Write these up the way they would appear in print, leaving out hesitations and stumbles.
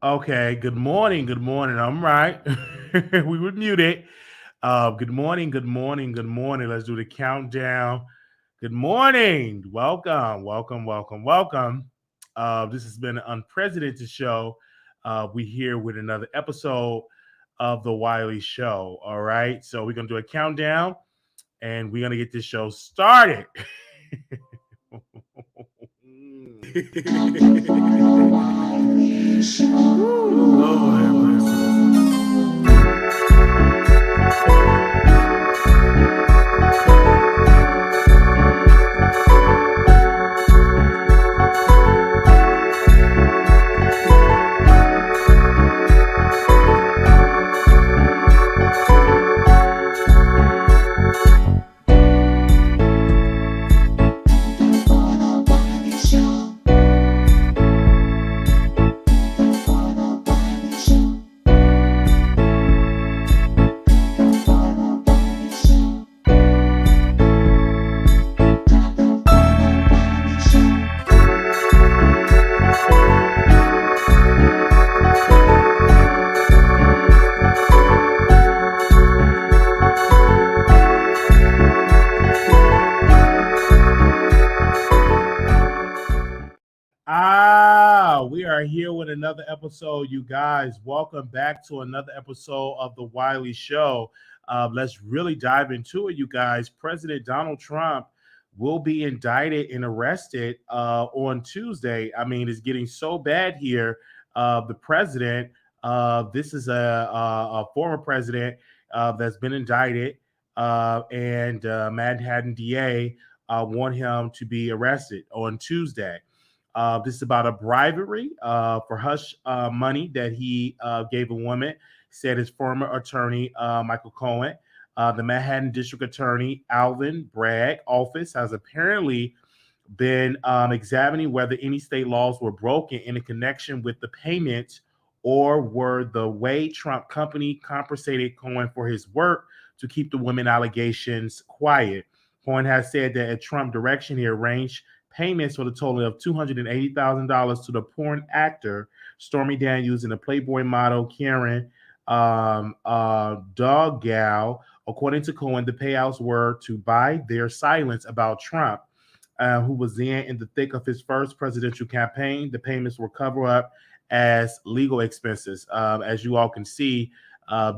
Okay, good morning. Good morning. I'm right. We were muted. Good morning. Good morning. Good morning. Let's do the countdown. Good morning. Welcome. Welcome. Welcome. Welcome. This has been an unprecedented show. We here with another episode of the Wiley Show. All right. So we're gonna do a countdown and we're gonna get this show started. Ooh, Lord have mercy. We are here with another episode, you guys. Welcome back to another episode of the Wiley Show. Let's really dive into it, you guys. President Donald Trump will be indicted and arrested on Tuesday. I mean, it's getting so bad here. The president, this is a former president that's been indicted, and Manhattan DA want him to be arrested on Tuesday. This is about a bribery for hush money that he gave a woman, said his former attorney, Michael Cohen. The Manhattan District Attorney, Alvin Bragg office has apparently been examining whether any state laws were broken in a connection with the payment or were the way Trump company compensated Cohen for his work to keep the women allegations quiet. Cohen has said that at Trump direction, he arranged payments for the total of $280,000 to the porn actor Stormy Daniels and the Playboy model Karen Doggal. According to Cohen, the payouts were to buy their silence about Trump, who was then in the thick of his first presidential campaign. The payments were covered up as legal expenses. As you all can see,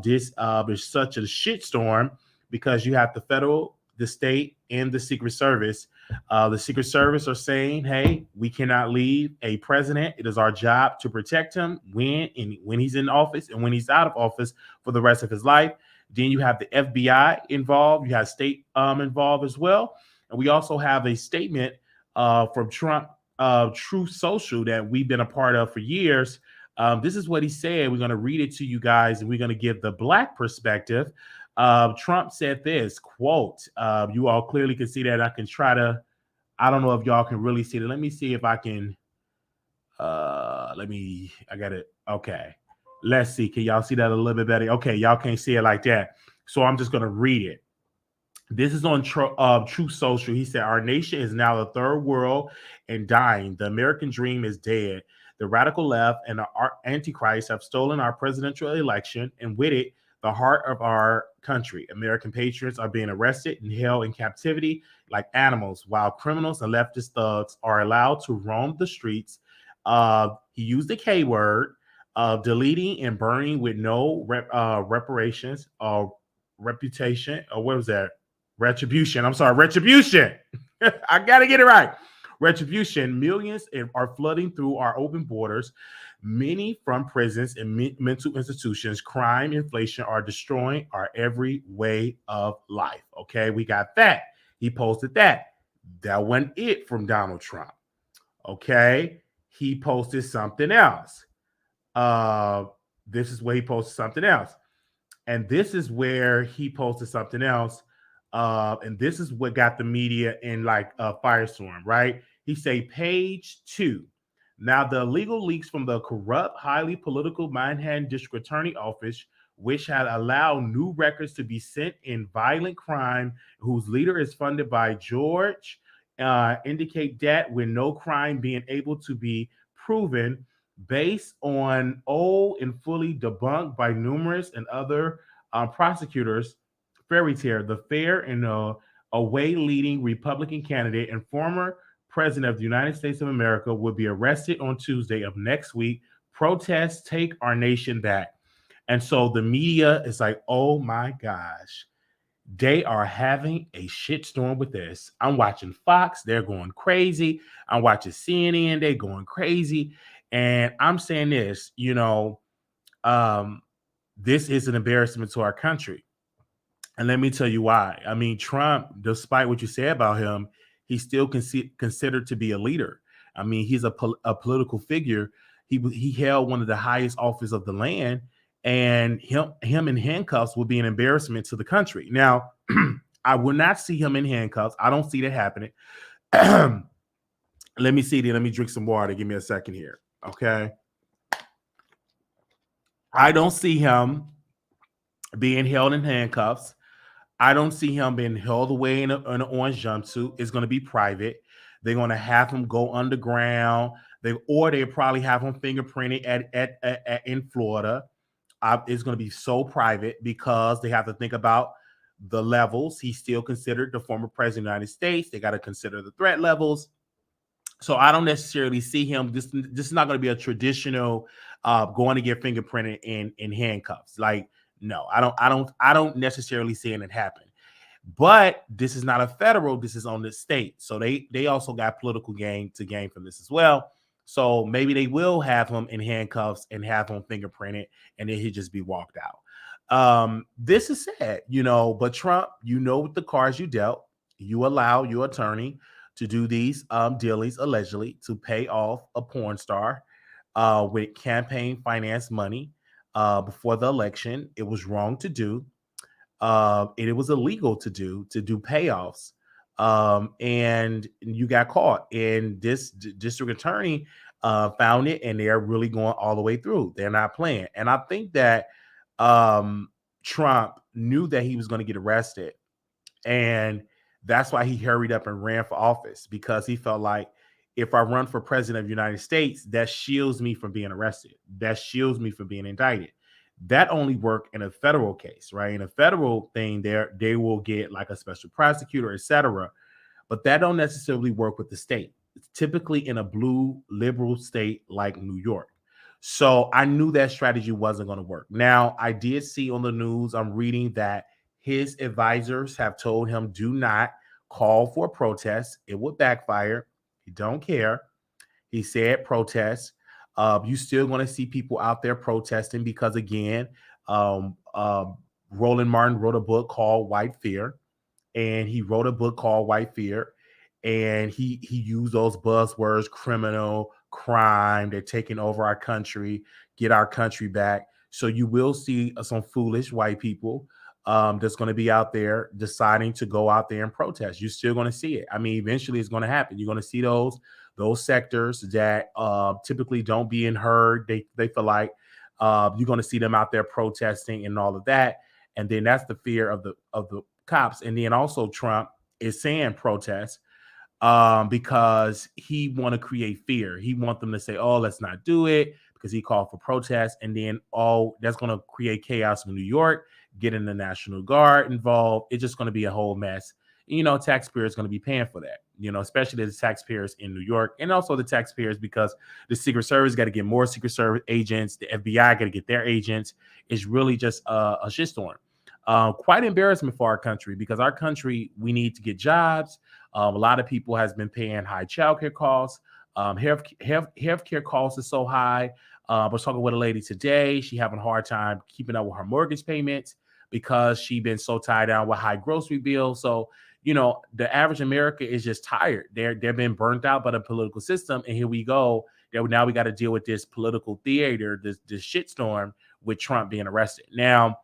this is such a shitstorm because you have the federal, the state, and the Secret Service. The Secret Service are saying, "Hey, we cannot leave a president. It is our job to protect him when he's in office and when he's out of office for the rest of his life." Then you have the FBI involved. You have state involved as well, and we also have a statement from Trump, Truth Social, that we've been a part of for years. This is what he said. We're going to read it to you guys, and we're going to give the black perspective. Trump said this quote. You all clearly can see that. I can try to. I don't know if y'all can really see it. Let me see if I can. Let me. I got it. Okay. Let's see. Can y'all see that a little bit better? Okay, y'all can't see it like that. So I'm just gonna read it. This is on True Social. He said, "Our nation is now the third world and dying. The American dream is dead. The radical left and the Antichrist have stolen our presidential election, and with it, the heart of our country. American patriots are being arrested and held in captivity like animals, while criminals and leftist thugs are allowed to roam the streets." He used the K word, deleting and burning with no reparations or reputation, or what was that? Retribution. I'm sorry, retribution. I got to get it right. Retribution. Millions are flooding through our open borders, many from prisons and mental institutions. Crime, inflation are destroying our every way of life. Okay, we got that. He posted that. That wasn't it from Donald Trump. Okay, he posted something else. Uh, this is where he posted something else. And this is where he posted something else. And this is what got the media in like a firestorm, right? He say page 2. Now the illegal leaks from the corrupt, highly political Manhattan District Attorney Office, which had allowed new records to be sent in violent crime, whose leader is funded by George, indicate that with no crime being able to be proven, based on old and fully debunked by numerous and other prosecutors fairy tale. The fair and away leading Republican candidate and former president of the United States of America will be arrested on Tuesday of next week. Protests take our nation back. And so the media is like, oh my gosh, they are having a shitstorm with this. I'm watching Fox, they're going crazy. I'm watching CNN, they're going crazy. And I'm saying this, um, this is an embarrassment to our country. And let me tell you why. I mean, Trump, despite what you say about him, he's still considered to be a leader. I mean, he's a political figure. He held one of the highest office of the land, and him in handcuffs would be an embarrassment to the country. Now, I will not see him in handcuffs. I don't see that happening. Let me see. Let me drink some water. Give me a second here. Okay. I don't see him being held in handcuffs. I don't see him being held away in an orange jumpsuit. It's going to be private. They're going to have him go underground. They probably have him fingerprinted at in Florida. It's going to be so private because they have to think about the levels. He's still considered the former president of the United States. They got to consider the threat levels. So I don't necessarily see him. This is not going to be a traditional going to get fingerprinted in handcuffs. Like, no, I don't necessarily see it happen. But this is not a federal. This is on the state. So they also got political gain to gain from this as well. So maybe they will have him in handcuffs and have him fingerprinted, and then he'll just be walked out. This is sad, but Trump, with the cards you dealt, you allow your attorney to do these dealings allegedly to pay off a porn star with campaign finance money before the election. It was wrong to do. And it was illegal to do payoffs. And you got caught. And this district attorney found it, and they're really going all the way through. They're not playing. And I think that Trump knew that he was going to get arrested. And that's why he hurried up and ran for office, because he felt like, if I run for president of the United States, that shields me from being arrested. That shields me from being indicted. That only work in a federal case, right? In a federal thing, they will get like a special prosecutor, etc. But that don't necessarily work with the state. It's typically in a blue liberal state like New York. So I knew that strategy wasn't going to work. Now, I did see on the news, I'm reading that his advisors have told him, do not call for a protest. It would backfire. He don't care. He said protest. You still going to see people out there protesting because, again, Roland Martin wrote a book called White Fear, and he wrote a book called White Fear, and he used those buzzwords: criminal, crime. They're taking over our country, get our country back. So you will see some foolish white people that's going to be out there deciding to go out there and protest. You're still going to see it. I mean, eventually it's going to happen. You're going to see those sectors that typically don't being heard. They feel like you're going to see them out there protesting and all of that. And then that's the fear of the cops. And then also Trump is saying protest because he want to create fear. He want them to say, oh, let's not do it, because he called for protest. And then that's going to create chaos in New York, getting the National Guard involved. It's just going to be a whole mess. Taxpayers going to be paying for that, especially the taxpayers in New York, and also the taxpayers, because the Secret Service got to get more Secret Service agents. The FBI got to get their agents. It's really just a shitstorm. Quite embarrassment for our country, because our country, we need to get jobs. A lot of people has been paying high childcare costs. Healthcare costs is so high. I was talking with a lady today. She having a hard time keeping up with her mortgage payments because she been so tied down with high grocery bills. So, the average American is just tired. They've been burnt out by the political system. And here we go. Now we got to deal with this political theater, this shitstorm with Trump being arrested. Now,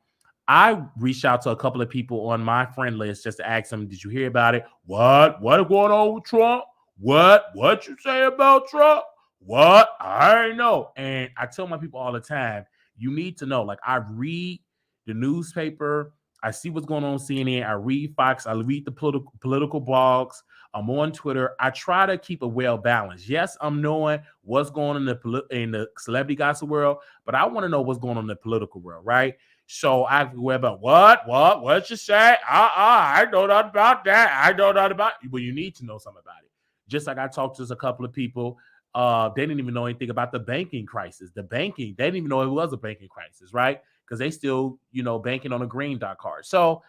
I reached out to a couple of people on my friend list just to ask them, did you hear about it? What is going on with Trump? What you say about Trump? What? I know. And I tell my people all the time, you need to know. Like, I read the newspaper, I see what's going on CNN, I read Fox, I read the political blogs. I'm on Twitter. I try to keep a well balance. Yes, I'm knowing what's going on in the celebrity gossip world, but I want to know what's going on in the political world, right? So I go about what you say? I know nothing about that. I know nothing about it. Well, you need to know something about it. Just like I talked to a couple of people, they didn't even know anything about the banking crisis. They didn't even know it was a banking crisis, right? Because they still, banking on a green dot card. So,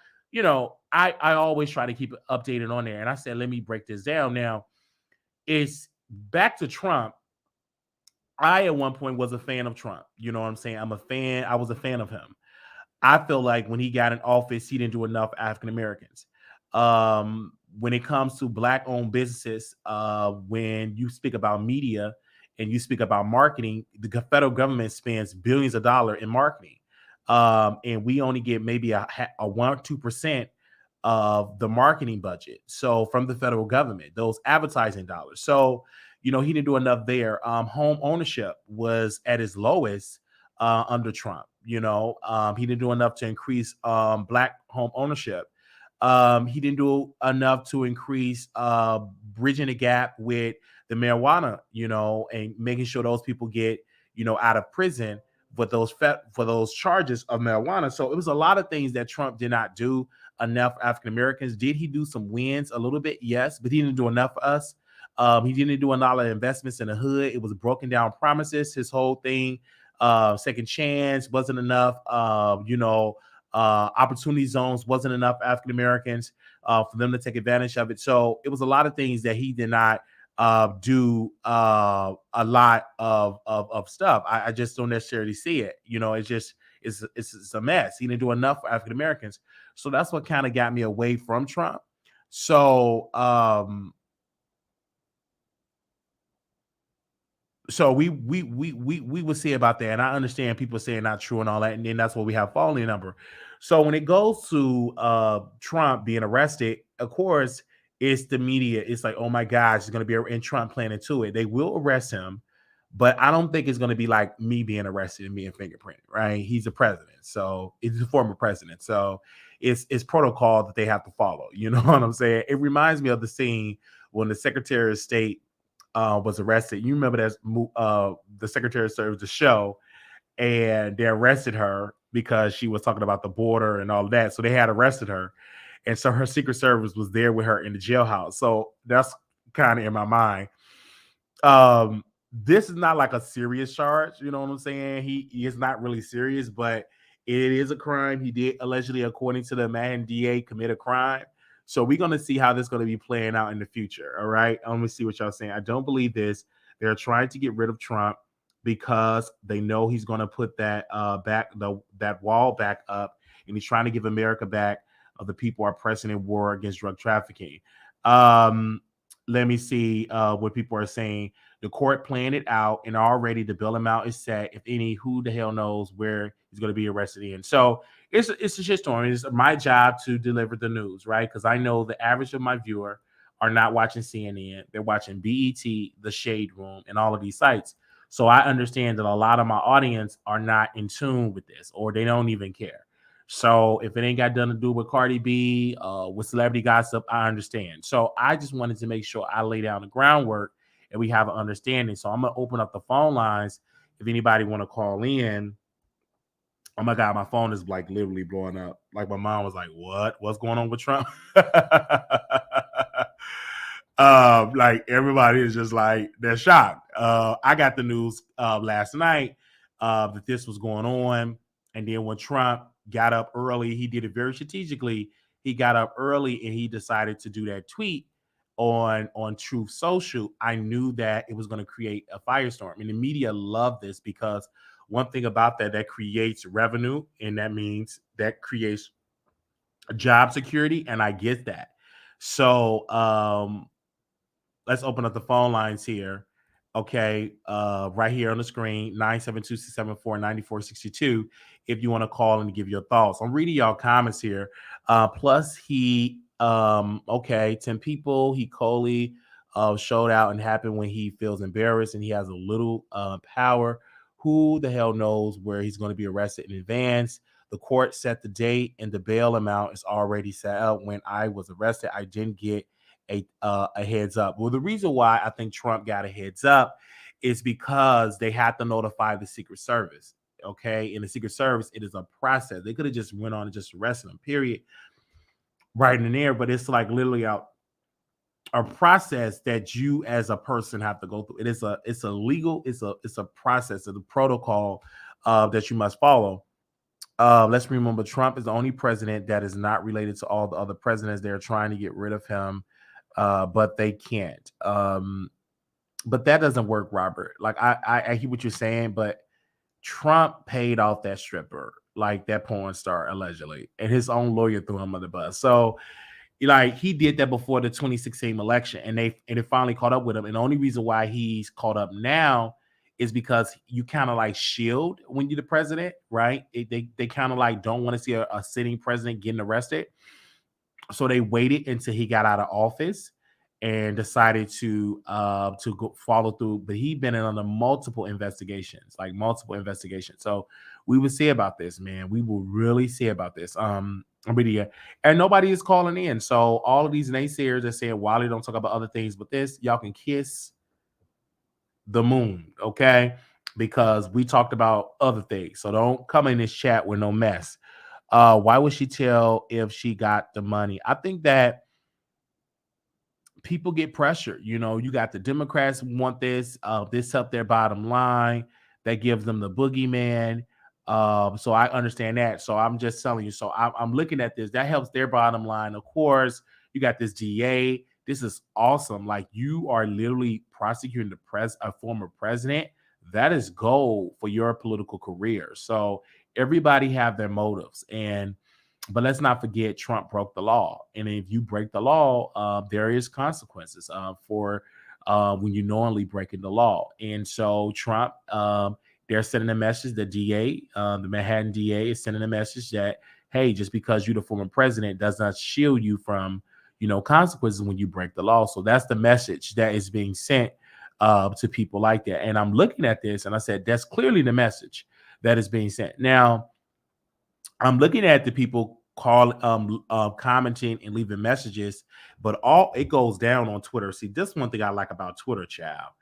I always try to keep it updated on there. And I said, let me break this down. Now, it's back to Trump. I at one point was a fan of Trump. You know what I'm saying? I was a fan of him. I feel like when he got in office, he didn't do enough for African Americans. When it comes to black-owned businesses, when you speak about media and you speak about marketing, the federal government spends billions of dollars in marketing, and we only get maybe a 1 or 2% of the marketing budget. So from the federal government, those advertising dollars. So he didn't do enough there. Home ownership was at its lowest under Trump. He didn't do enough to increase black home ownership. He didn't do enough to increase bridging the gap with the marijuana, and making sure those people get, out of prison for those charges of marijuana. So it was a lot of things that Trump did not do enough for African Americans. Did he do some wins a little bit? Yes, but he didn't do enough for us. He didn't do a lot of investments in the hood. It was broken down promises. His whole thing, second chance wasn't enough. Opportunity zones wasn't enough for African Americans for them to take advantage of it. So it was a lot of things that he did not do a lot of stuff. I just don't necessarily see it. It's a mess. He didn't do enough for African Americans. So that's what kind of got me away from Trump. So we will see about that, and I understand people saying not true and all that, and then that's what we have falling number. So when it goes to Trump being arrested, of course, it's the media. It's like, oh my gosh, it's going to be in Trump planning to it. They will arrest him, but I don't think it's going to be like me being arrested and being fingerprinted. Right? He's a president, so he's a former president, so it's protocol that they have to follow. You know what I'm saying? It reminds me of the scene when the Secretary of State was arrested. You remember that the Secretary served the show, and they arrested her because she was talking about the border and all of that. So they had arrested her, and so her Secret Service was there with her in the jailhouse. So that's kind of in my mind. This is not like a serious charge. You know what I'm saying? He is not really serious, but it is a crime. He did allegedly, according to the Manhattan DA, commit a crime. So we're going to see how this is going to be playing out in the future. All right. Let me see what y'all saying. I don't believe this. They're trying to get rid of Trump because they know he's going to put that that wall back up, and he's trying to give America back. The people are pressing in war against drug trafficking. Let me see what people are saying. The court planned it out, and already the bail amount is set. If any, who the hell knows where he's going to be arrested in? So it's a shit story. It's my job to deliver the news, right? Because I know the average of my viewer are not watching CNN. They're watching BET, The Shade Room, and all of these sites. So I understand that a lot of my audience are not in tune with this, or they don't even care. So if it ain't got nothing to do with Cardi B, with celebrity gossip, I understand. So I just wanted to make sure I lay down the groundwork and we have an understanding. So I'm gonna open up the phone lines if anybody want to call in. Oh my God, my phone is like literally blowing up. Like my mom was like, "What? What's going on with Trump?" Like everybody is just like they're shocked. I got the news last night that this was going on, and then when Trump got up early, he did it very strategically. He got up early and he decided to do that tweet on Truth Social. I knew that it was going to create a firestorm, and the media loved this because one thing about that creates revenue, and that means that creates job security, and I get that. So let's open up the phone lines here. Okay, right here on the screen, 972-674-9462. If you want to call and give your thoughts. I'm reading y'all comments here. Plus he okay, 10 people, he Coley showed out and happened when he feels embarrassed and he has a little power. Who the hell knows where he's going to be arrested in advance? The court set the date and the bail amount is already set up. When I was arrested, I didn't get a heads up. Well, the reason why I think Trump got a heads up is because they had to notify the Secret Service. Okay, in the Secret Service, it is a process. They could have just went on and just arrested him. Period. Right in there, but it's like literally a process that you as a person have to go through. It's a legal, it's a process, it's a protocol that you must follow. Let's remember Trump is the only president that is not related to all the other presidents. They're trying to get rid of him, but they can't. But that doesn't work, Robert. Like I hear what you're saying, but Trump paid off that stripper, like that porn star allegedly, and his own lawyer threw him under the bus. So like he did that before the 2016 election, and it finally caught up with him. And the only reason why he's caught up now is because you kind of like shield when you're the president, right? They kind of like don't want to see a sitting president getting arrested, so they waited until he got out of office and decided to go follow through. But he'd been in under multiple investigations, like multiple investigations. So we will see about this, man. We will really see about this. Media, and nobody is calling in. So all of these naysayers are saying Wiley don't talk about other things, but this y'all can kiss the moon, okay? Because we talked about other things. So don't come in this chat with no mess. Why would she tell if she got the money? I think that people get pressure. You know, you got the Democrats want this, this up their bottom line. That gives them the boogeyman. So I understand that. So I'm just telling you. So I'm looking at this. That helps their bottom line. Of course, you got this DA. This is awesome. Like you are literally prosecuting a former president. That is gold for your political career. So everybody have their motives, but let's not forget Trump broke the law. And if you break the law, there is consequences for when you knowingly breaking the law. And so Trump, they're sending a message. The DA, the Manhattan DA, is sending a message that, hey, just because you're the former president does not shield you from, consequences when you break the law. So that's the message that is being sent to people like that. And I'm looking at this and I said, that's clearly the message that is being sent. Now, I'm looking at the people commenting and leaving messages, but all it goes down on Twitter. See, this one thing I like about Twitter, child.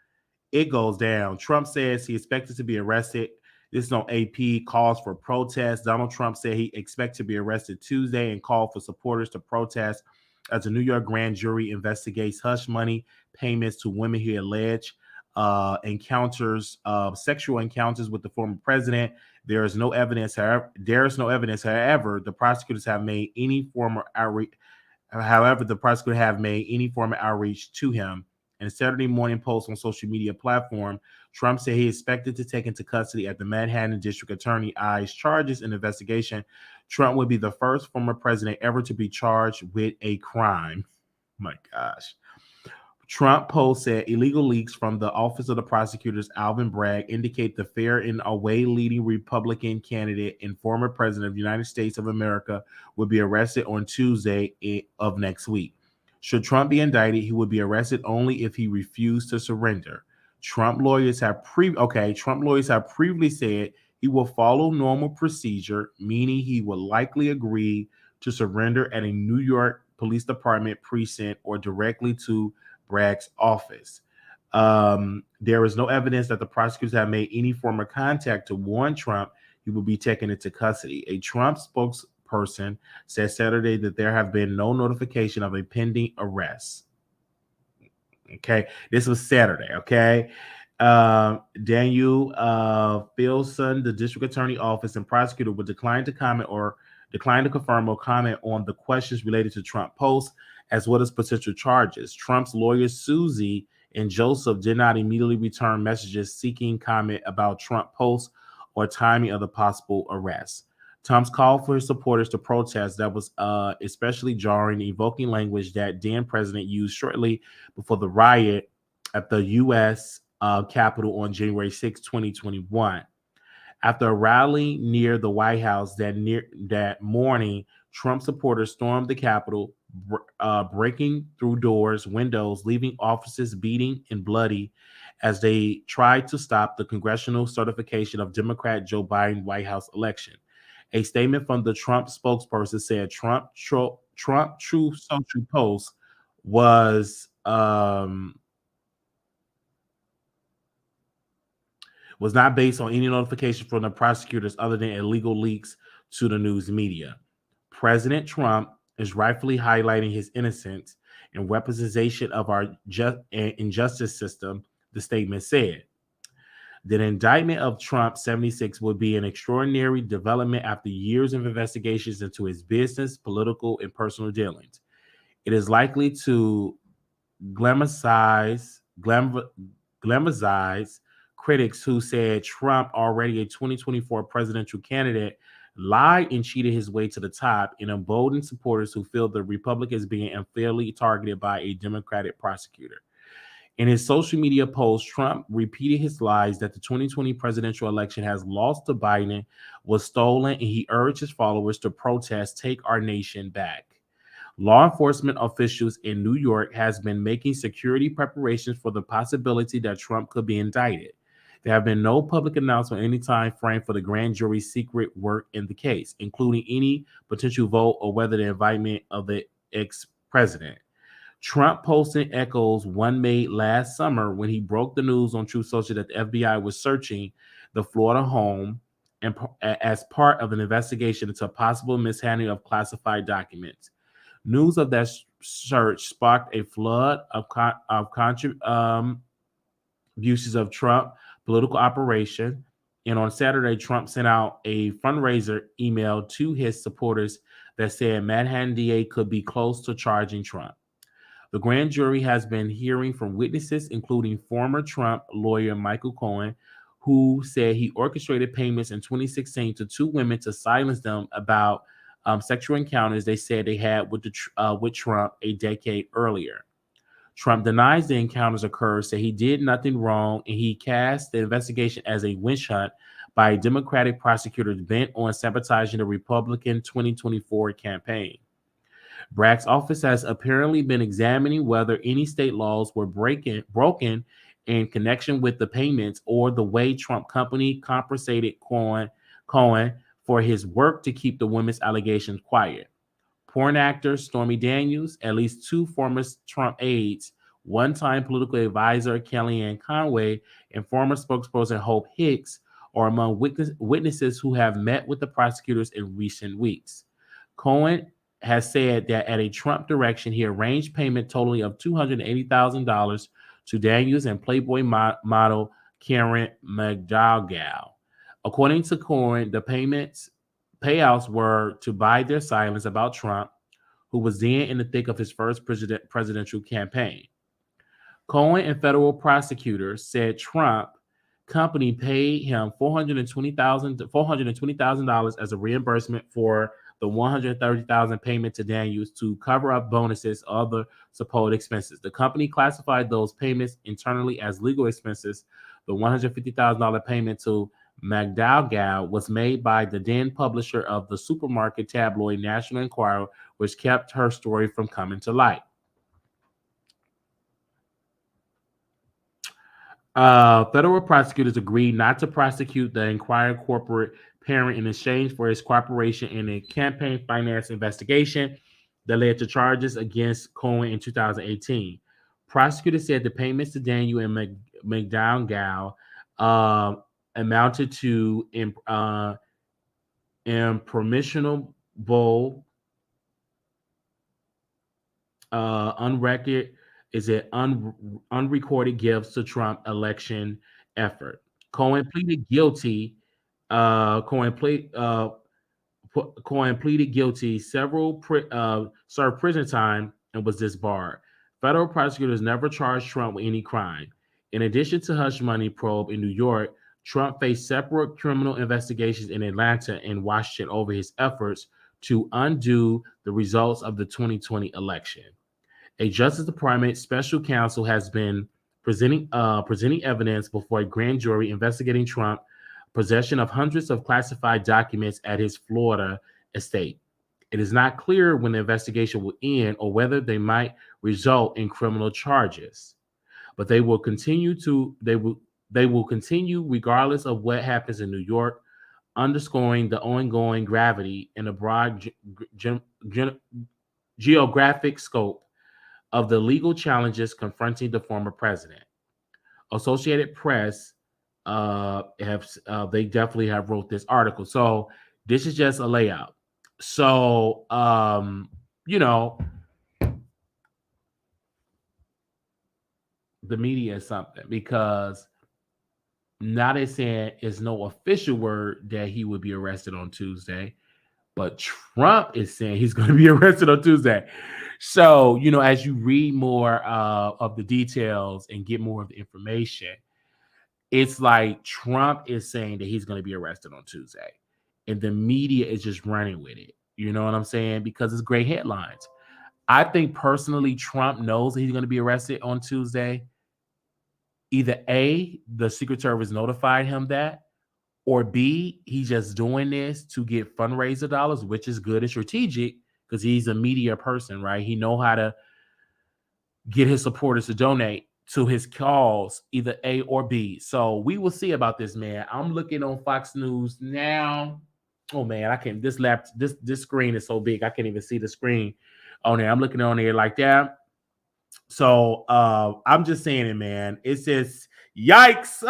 It goes down. Trump says he expected to be arrested. This is on AP, calls for protest. Donald Trump said he expects to be arrested Tuesday and called for supporters to protest as a New York grand jury investigates hush money payments to women he alleged sexual encounters with the former president. There is no evidence, however, the prosecutors have made any former outreach. However, the prosecutor have made any form of outreach to him. In a Saturday Morning Post on social media platform, Trump said he expected to take into custody at the Manhattan District Attorney eyes charges in the investigation. Trump would be the first former president ever to be charged with a crime. My gosh. Trump Post said illegal leaks from the Office of the Prosecutors, Alvin Bragg, indicate the fair and away leading Republican candidate and former president of the United States of America will be arrested on Tuesday of next week. Should Trump be indicted, he would be arrested only if he refused to surrender. Trump lawyers have previously said he will follow normal procedure, meaning he will likely agree to surrender at a New York Police Department precinct or directly to Bragg's office. There is no evidence that the prosecutors have made any form of contact to warn Trump he will be taken into custody. A Trump spokesperson said Saturday that there have been no notification of a pending arrest. Okay, this was Saturday. Okay, Danielle Filson, the district attorney office and prosecutor, would decline to confirm or comment on the questions related to Trump posts as well as potential charges. Trump's lawyers Susie and Joseph did not immediately return messages seeking comment about Trump posts or timing of the possible arrest. Trump's call for his supporters to protest that was especially jarring, evoking language that then president used shortly before the riot at the U.S. Capitol on January 6, 2021. After a rally near the White House that morning, Trump supporters stormed the Capitol, breaking through doors, windows, leaving offices beating and bloody as they tried to stop the congressional certification of Democrat Joe Biden White House election. A statement from the Trump spokesperson said Trump True Social Post was um, was not based on any notification from the prosecutors other than illegal leaks to the news media. President Trump is rightfully highlighting his innocence and weaponization of our injustice system, the statement said. The indictment of Trump 76 would be an extraordinary development after years of investigations into his business, political, and personal dealings. It is likely to glamorize, glamorize critics who said Trump, already a 2024 presidential candidate, lied and cheated his way to the top, and emboldened supporters who feel the Republicans being unfairly targeted by a Democratic prosecutor. In his social media post, Trump repeated his lies that the 2020 presidential election has lost to Biden, was stolen, and he urged his followers to protest, take our nation back. Law enforcement officials in New York has been making security preparations for the possibility that Trump could be indicted. There have been no public announcement any time frame for the grand jury's secret work in the case, including any potential vote or whether the indictment of the ex-president. Trump posting echoes one made last summer when he broke the news on Truth Social that the FBI was searching the Florida home and as part of an investigation into possible mishandling of classified documents. News of that search sparked a flood of contributions of Trump political operation. And on Saturday, Trump sent out a fundraiser email to his supporters that said Manhattan DA could be close to charging Trump. The grand jury has been hearing from witnesses, including former Trump lawyer Michael Cohen, who said he orchestrated payments in 2016 to two women to silence them about sexual encounters they said they had with Trump a decade earlier. Trump denies the encounters occurred, said he did nothing wrong, and he cast the investigation as a witch hunt by a Democratic prosecutor bent on sabotaging the Republican 2024 campaign. Bragg's office has apparently been examining whether any state laws were broken in connection with the payments or the way Trump company compensated Cohen for his work to keep the women's allegations quiet. Porn actor Stormy Daniels, at least two former Trump aides, one-time political advisor Kellyanne Conway, and former spokesperson Hope Hicks are among witnesses who have met with the prosecutors in recent weeks. Cohen has said that at a Trump direction, he arranged payment totaling of $280,000 to Daniels and Playboy model Karen McDougall. According to Cohen, the payouts were to buy their silence about Trump, who was then in the thick of his first presidential campaign. Cohen and federal prosecutors said Trump company paid him $420,000 as a reimbursement for the $130,000 payment to Daniels to cover up bonuses, other supposed expenses. The company classified those payments internally as legal expenses. The $150,000 payment to McDougall was made by the then publisher of the supermarket tabloid National Enquirer, which kept her story from coming to light. Federal prosecutors agreed not to prosecute the Enquirer corporate parent in exchange for his cooperation in a campaign finance investigation that led to charges against Cohen in 2018. Prosecutors said the payments to Daniel and McDougall amounted to impermissible, unrecorded gifts to Trump election effort. Cohen pleaded guilty. Cohen pleaded guilty, served prison time, and was disbarred. Federal prosecutors never charged Trump with any crime. In addition to hush money probe in New York, Trump faced separate criminal investigations in Atlanta and Washington over his efforts to undo the results of the 2020 election. A Justice Department special counsel has been presenting evidence before a grand jury investigating Trump possession of hundreds of classified documents at his Florida estate. It is not clear when the investigation will end or whether they might result in criminal charges, but they will continue regardless of what happens in New York, underscoring the ongoing gravity and the broad geographic scope of the legal challenges confronting the former president. Associated Press have they definitely have wrote this article. So this is just a layout. So you know, the media is something because now they're saying it's no official word that he would be arrested on Tuesday, but Trump is saying he's going to be arrested on Tuesday. So, as you read more of the details and get more of the information, it's like Trump is saying that he's going to be arrested on Tuesday, and the media is just running with it. You know what I'm saying? Because it's great headlines. I think personally, Trump knows that he's going to be arrested on Tuesday. Either A, the Secret Service notified him that, or B, he's just doing this to get fundraiser dollars, which is good and strategic because he's a media person, right? He know how to get his supporters to donate to his cause, either A or B. So we will see about this, man. I'm looking on Fox News now. Oh man, I can't. This screen is so big, I can't even see the screen on there. I'm looking on there like that. So I'm just saying it, man. It says yikes.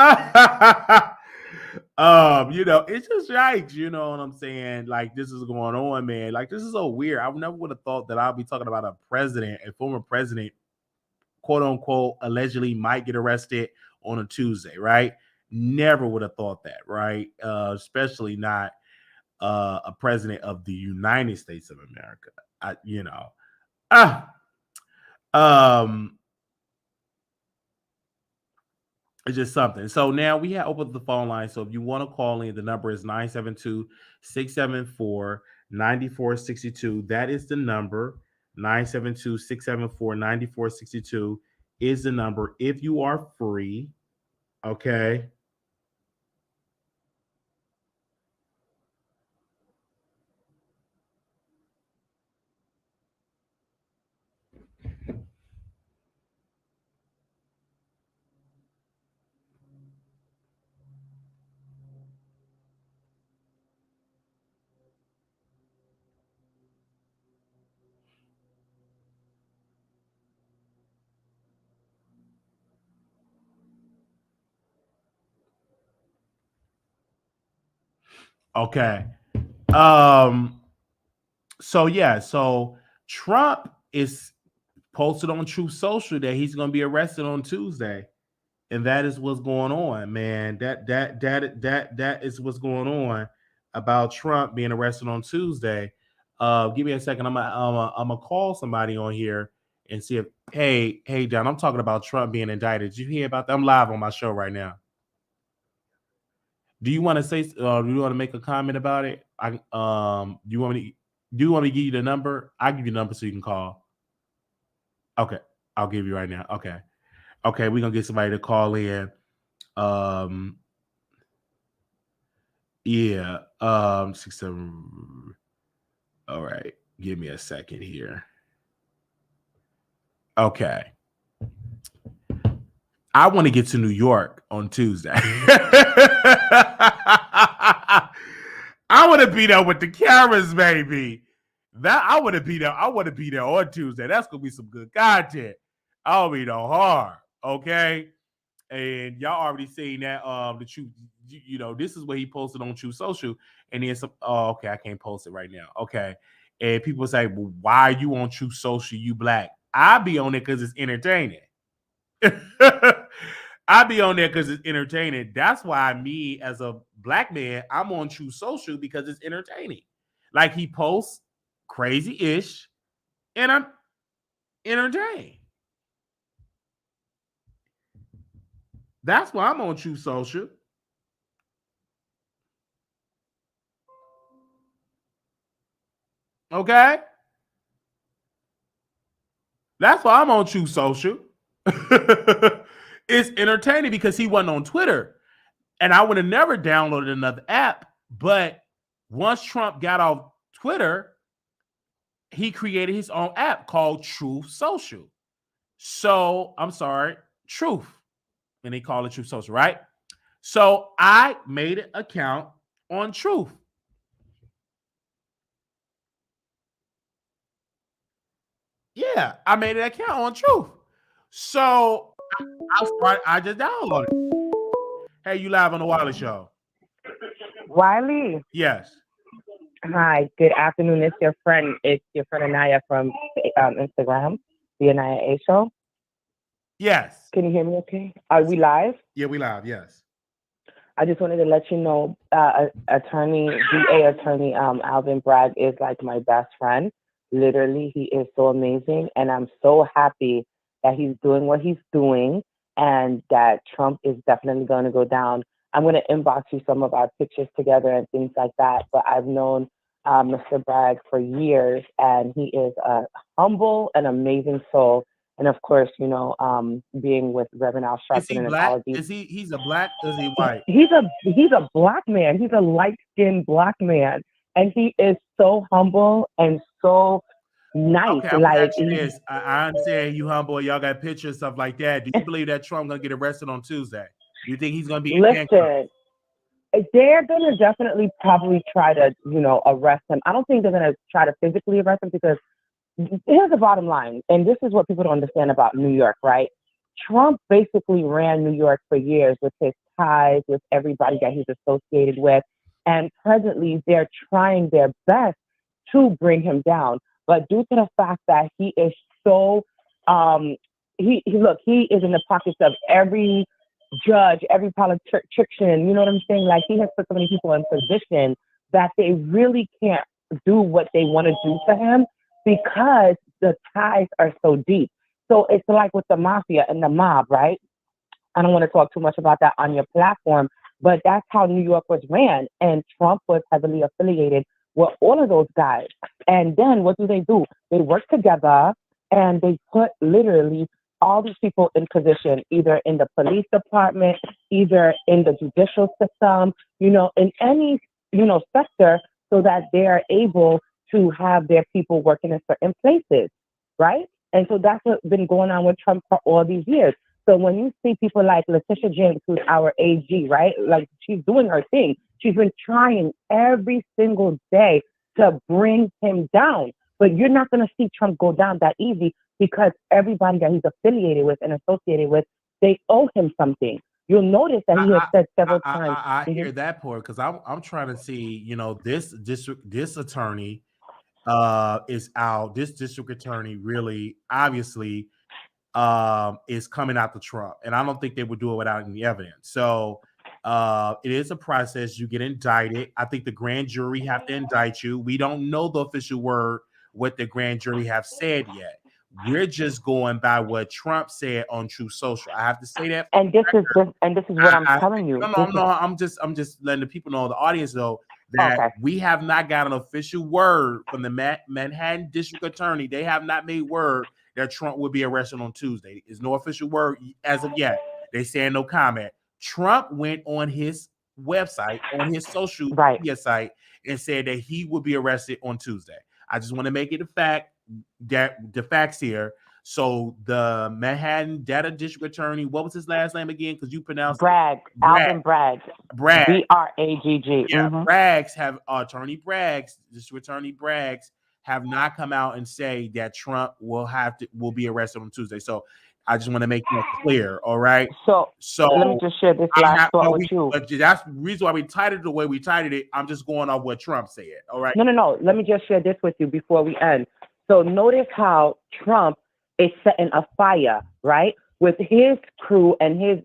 It's just yikes, you know what I'm saying? Like, this is going on, man. Like, this is so weird. I never would have thought that I'll be talking about a former president, quote unquote, allegedly might get arrested on a Tuesday, right? Never would have thought that, right? Especially not a president of the United States of America. It's just something. So now we have opened the phone line. So if you want to call in, the number is 972-674-9462. That is the number. 972-674-9462 is the number. If you are free, okay. Okay. So yeah, so Trump is posted on Truth Social that he's going to be arrested on Tuesday, and that is what's going on, man. That is what's going on about Trump being arrested on Tuesday. Give me a second. I'm gonna call somebody on here and see if hey John, I'm talking about Trump being indicted. Did you hear about that? I'm live on my show right now. Do you want to say? Do you want to make a comment about it? Do you want me to? Do you want me to give you the number? I'll give you the number so you can call. Okay, I'll give you right now. Okay, we're gonna get somebody to call in. Um, yeah. 6 7. All right, give me a second here. Okay, I want to get to New York on Tuesday. I want to be there with the cameras, baby. I want to be there. I want to be there on Tuesday. That's gonna be some good content. I'll be there hard. Okay. And y'all already seen that the truth, this is what he posted on True Social, and then some. Oh, okay, I can't post it right now. Okay, and people say, well, why are you on True Social? You black? I be on it because it's entertaining. I be on there because it's entertaining. That's why me as a black man, I'm on True Social because it's entertaining. Like, he posts crazy-ish, and I'm entertained. That's why I'm on True Social. Okay? That's why I'm on True Social. It's entertaining because he wasn't on Twitter. And I would have never downloaded another app. But once Trump got off Twitter, he created his own app called Truth Social. So, I'm sorry, Truth. And they call it Truth Social, right? So I made an account on Truth. Yeah, Yeah, I made an account on Truth. So I just downloaded it. Hey, you live on the Wiley Show? Wiley, Yes. hi, good afternoon. It's your friend Anaya from Instagram, the Anaya A Show. Yes. Can you hear me okay? Are we live? Yeah, we live. Yes. I just wanted to let you know, DA attorney, Alvin Bragg is like my best friend. Literally, he is so amazing, and I'm so happy that he's doing what he's doing, and that Trump is definitely going to go down. I'm going to inbox you some of our pictures together and things like that. But I've known Mr. Bragg for years, and he is a humble and amazing soul. And of course, being with Reverend Al Is Sharpton he and black? Apologies, He's a black? Is he white? he's a black man. He's a light skinned black man, and he is so humble and so nice. Okay, I want to ask you this. I understand you humble. Y'all got pictures, stuff like that. Do you believe that Trump gonna get arrested on Tuesday? Do you think he's gonna be in handcuffs? Listen, they're gonna definitely probably try to arrest him. I don't think they're gonna try to physically arrest him because here's the bottom line, and this is what people don't understand about New York, right? Trump basically ran New York for years with his ties, with everybody that he's associated with. And presently, they're trying their best to bring him down. But due to the fact that he is so, he is in the pockets of every judge, every politician, you know what I'm saying? Like, he has put so many people in position that they really can't do what they want to do to him because the ties are so deep. So it's like with the mafia and the mob, right? I don't want to talk too much about that on your platform, but that's how New York was ran. And Trump was heavily affiliated with all of those guys. And then what do? They work together and they put literally all these people in position, either in the police department, either in the judicial system, in any, sector, so that they are able to have their people working in certain places, right? And so that's what's been going on with Trump for all these years. So when you see people like Letitia James, who's our AG, right? Like, she's doing her thing. She's been trying every single day to bring him down. But you're not going to see Trump go down that easy because everybody that he's affiliated with and associated with, they owe him something. You'll notice that he has said several times. I hear that part because I'm trying to see, this attorney is out. This district attorney really obviously is coming out to Trump, and I don't think they would do it without any evidence. So it is a process. You get indicted. I think the grand jury have to indict you. We don't know the official word what the grand jury have said yet. We're just going by what Trump said on True Social. I have to say that. And this is what I'm telling you. No. I'm just letting the people know, the audience know, that we have not got an official word from the Manhattan District Attorney. They have not made word that Trump will be arrested on Tuesday. There's no official word as of yet. They saying no comment. Trump went on his website, on his social media site, and said that he would be arrested on Tuesday. I just want to make it a fact that the facts here. So the Manhattan Data District Attorney, what was his last name again? Because you pronounced Bragg, Alvin Bragg. Bragg. Bragg. Yeah, Braggs have Attorney Braggs, District Attorney Braggs have not come out and say that Trump will be arrested on Tuesday. So I just want to make that clear. All right. So let me just share this last thought with you. But that's the reason why we titled it the way we titled it. I'm just going off what Trump said. All right. No. Let me just share this with you before we end. So notice how Trump is setting a fire, right? With his crew and his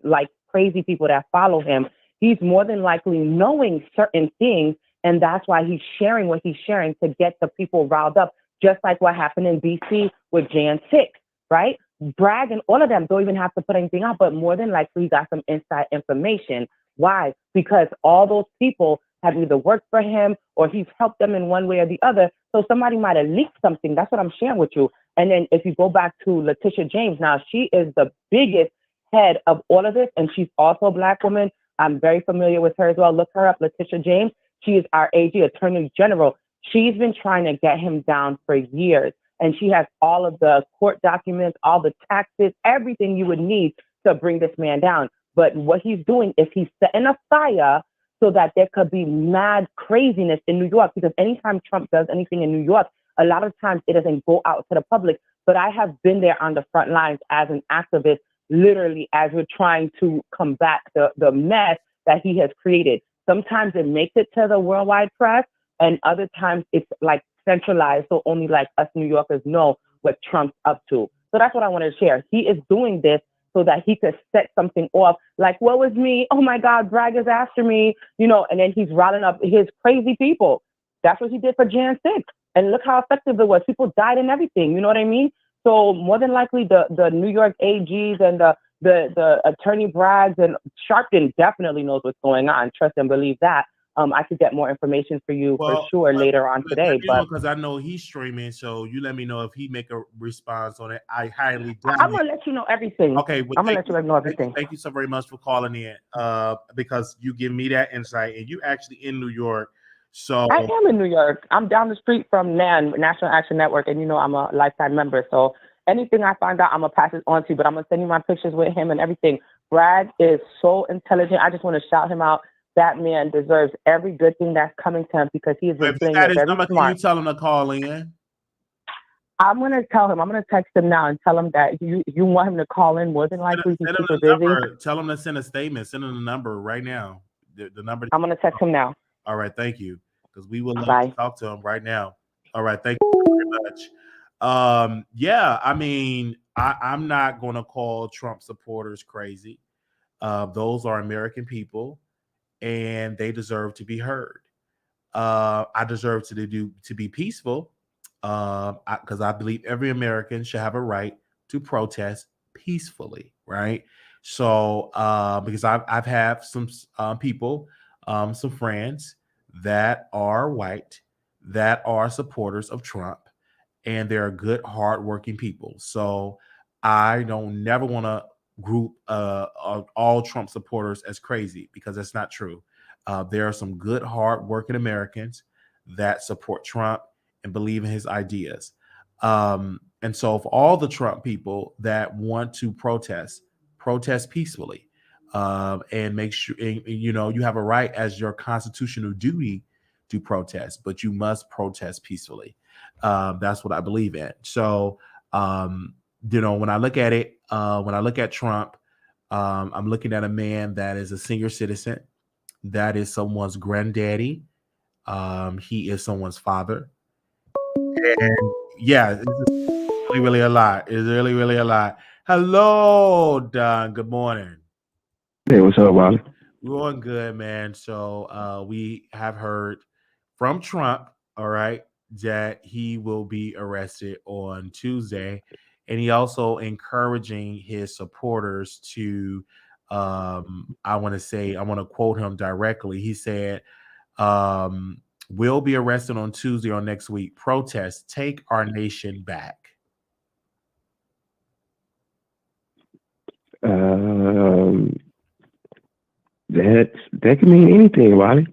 crazy people that follow him. He's more than likely knowing certain things, and that's why he's sharing what he's sharing to get the people riled up, just like what happened in DC with Jan 6, right? Bragg and all of them don't even have to put anything out, but more than likely he got some inside information. Why? Because all those people have either worked for him or he's helped them in one way or the other. So somebody might have leaked something. That's what I'm sharing with you. And then if you go back to Letitia James, now she is the biggest head of all of this, and she's also a Black woman. I'm very familiar with her as well. Look her up, Letitia James. She is our AG, Attorney General. She's been trying to get him down for years, and she has all of the court documents, all the taxes, everything you would need to bring this man down. But what he's doing is he's setting a fire so that there could be mad craziness in New York, because anytime Trump does anything in New York, a lot of times it doesn't go out to the public. but I have been there on the front lines as an activist, literally as we're trying to combat the mess that he has created. Sometimes it makes it to the worldwide press, and other times it's like centralized, so only like us New Yorkers know what Trump's up to. So that's what I wanted to share. He is doing this so that he could set something off, like, what was me? Oh my God, Bragg is after me, and then he's riling up his crazy people. That's what he did for Jan 6. And look how effective it was. People died and everything. You know what I mean? So more than likely, the New York AGs and the attorney Braggs and Sharpton definitely knows what's going on. Trust and believe that. I could get more information for you for sure later on today. But because I know he's streaming, so you let me know if he make a response on it. I highly doubt I'm gonna let you know everything. Okay, well, I'm gonna let you know everything. Thank you so very much for calling in. Because you give me that insight, and you actually in New York. So I am in New York. I'm down the street from NAN, National Action Network, and I'm a lifetime member. So anything I find out, I'm gonna pass it on to you. But I'm gonna send you my pictures with him and everything. Bragg is so intelligent. I just want to shout him out. That man deserves every good thing that's coming to him because he is if being that is very number, smart. can you tell him to call in? I'm gonna tell him. I'm gonna text him now and tell him that you want him to call in. More than likely, he's super busy. Number. Tell him to send a statement. Send him the number right now. The number. I'm gonna text him now. All right, thank you. Because we will love to talk to him right now. All right, thank you very much. Yeah, I mean, I'm not gonna call Trump supporters crazy. Those are American people, and they deserve to be heard. I deserve to be peaceful, because I believe every American should have a right to protest peacefully, right? So, because I've had some people, some friends that are white, that are supporters of Trump, and they're good, hardworking people. So I don't never want to group all Trump supporters as crazy, because that's not true. There are some good, hardworking Americans that support Trump and believe in his ideas. And so for all the Trump people that want to protest peacefully, and make sure, you have a right as your constitutional duty to protest, but you must protest peacefully. That's what I believe in. So, when I look at it, when I look at Trump, I'm looking at a man that is a senior citizen, that is someone's granddaddy. He is someone's father. And yeah, it's really, really a lot. It's really, really a lot. Hello, Don. Good morning. Hey, what's up, Wally? Going good, man. So we have heard from Trump, all right, that he will be arrested on Tuesday. And he also encouraging his supporters to, I want to quote him directly. He said, we'll be arrested on Tuesday or next week. Protest, take our nation back. That could mean anything, Wally.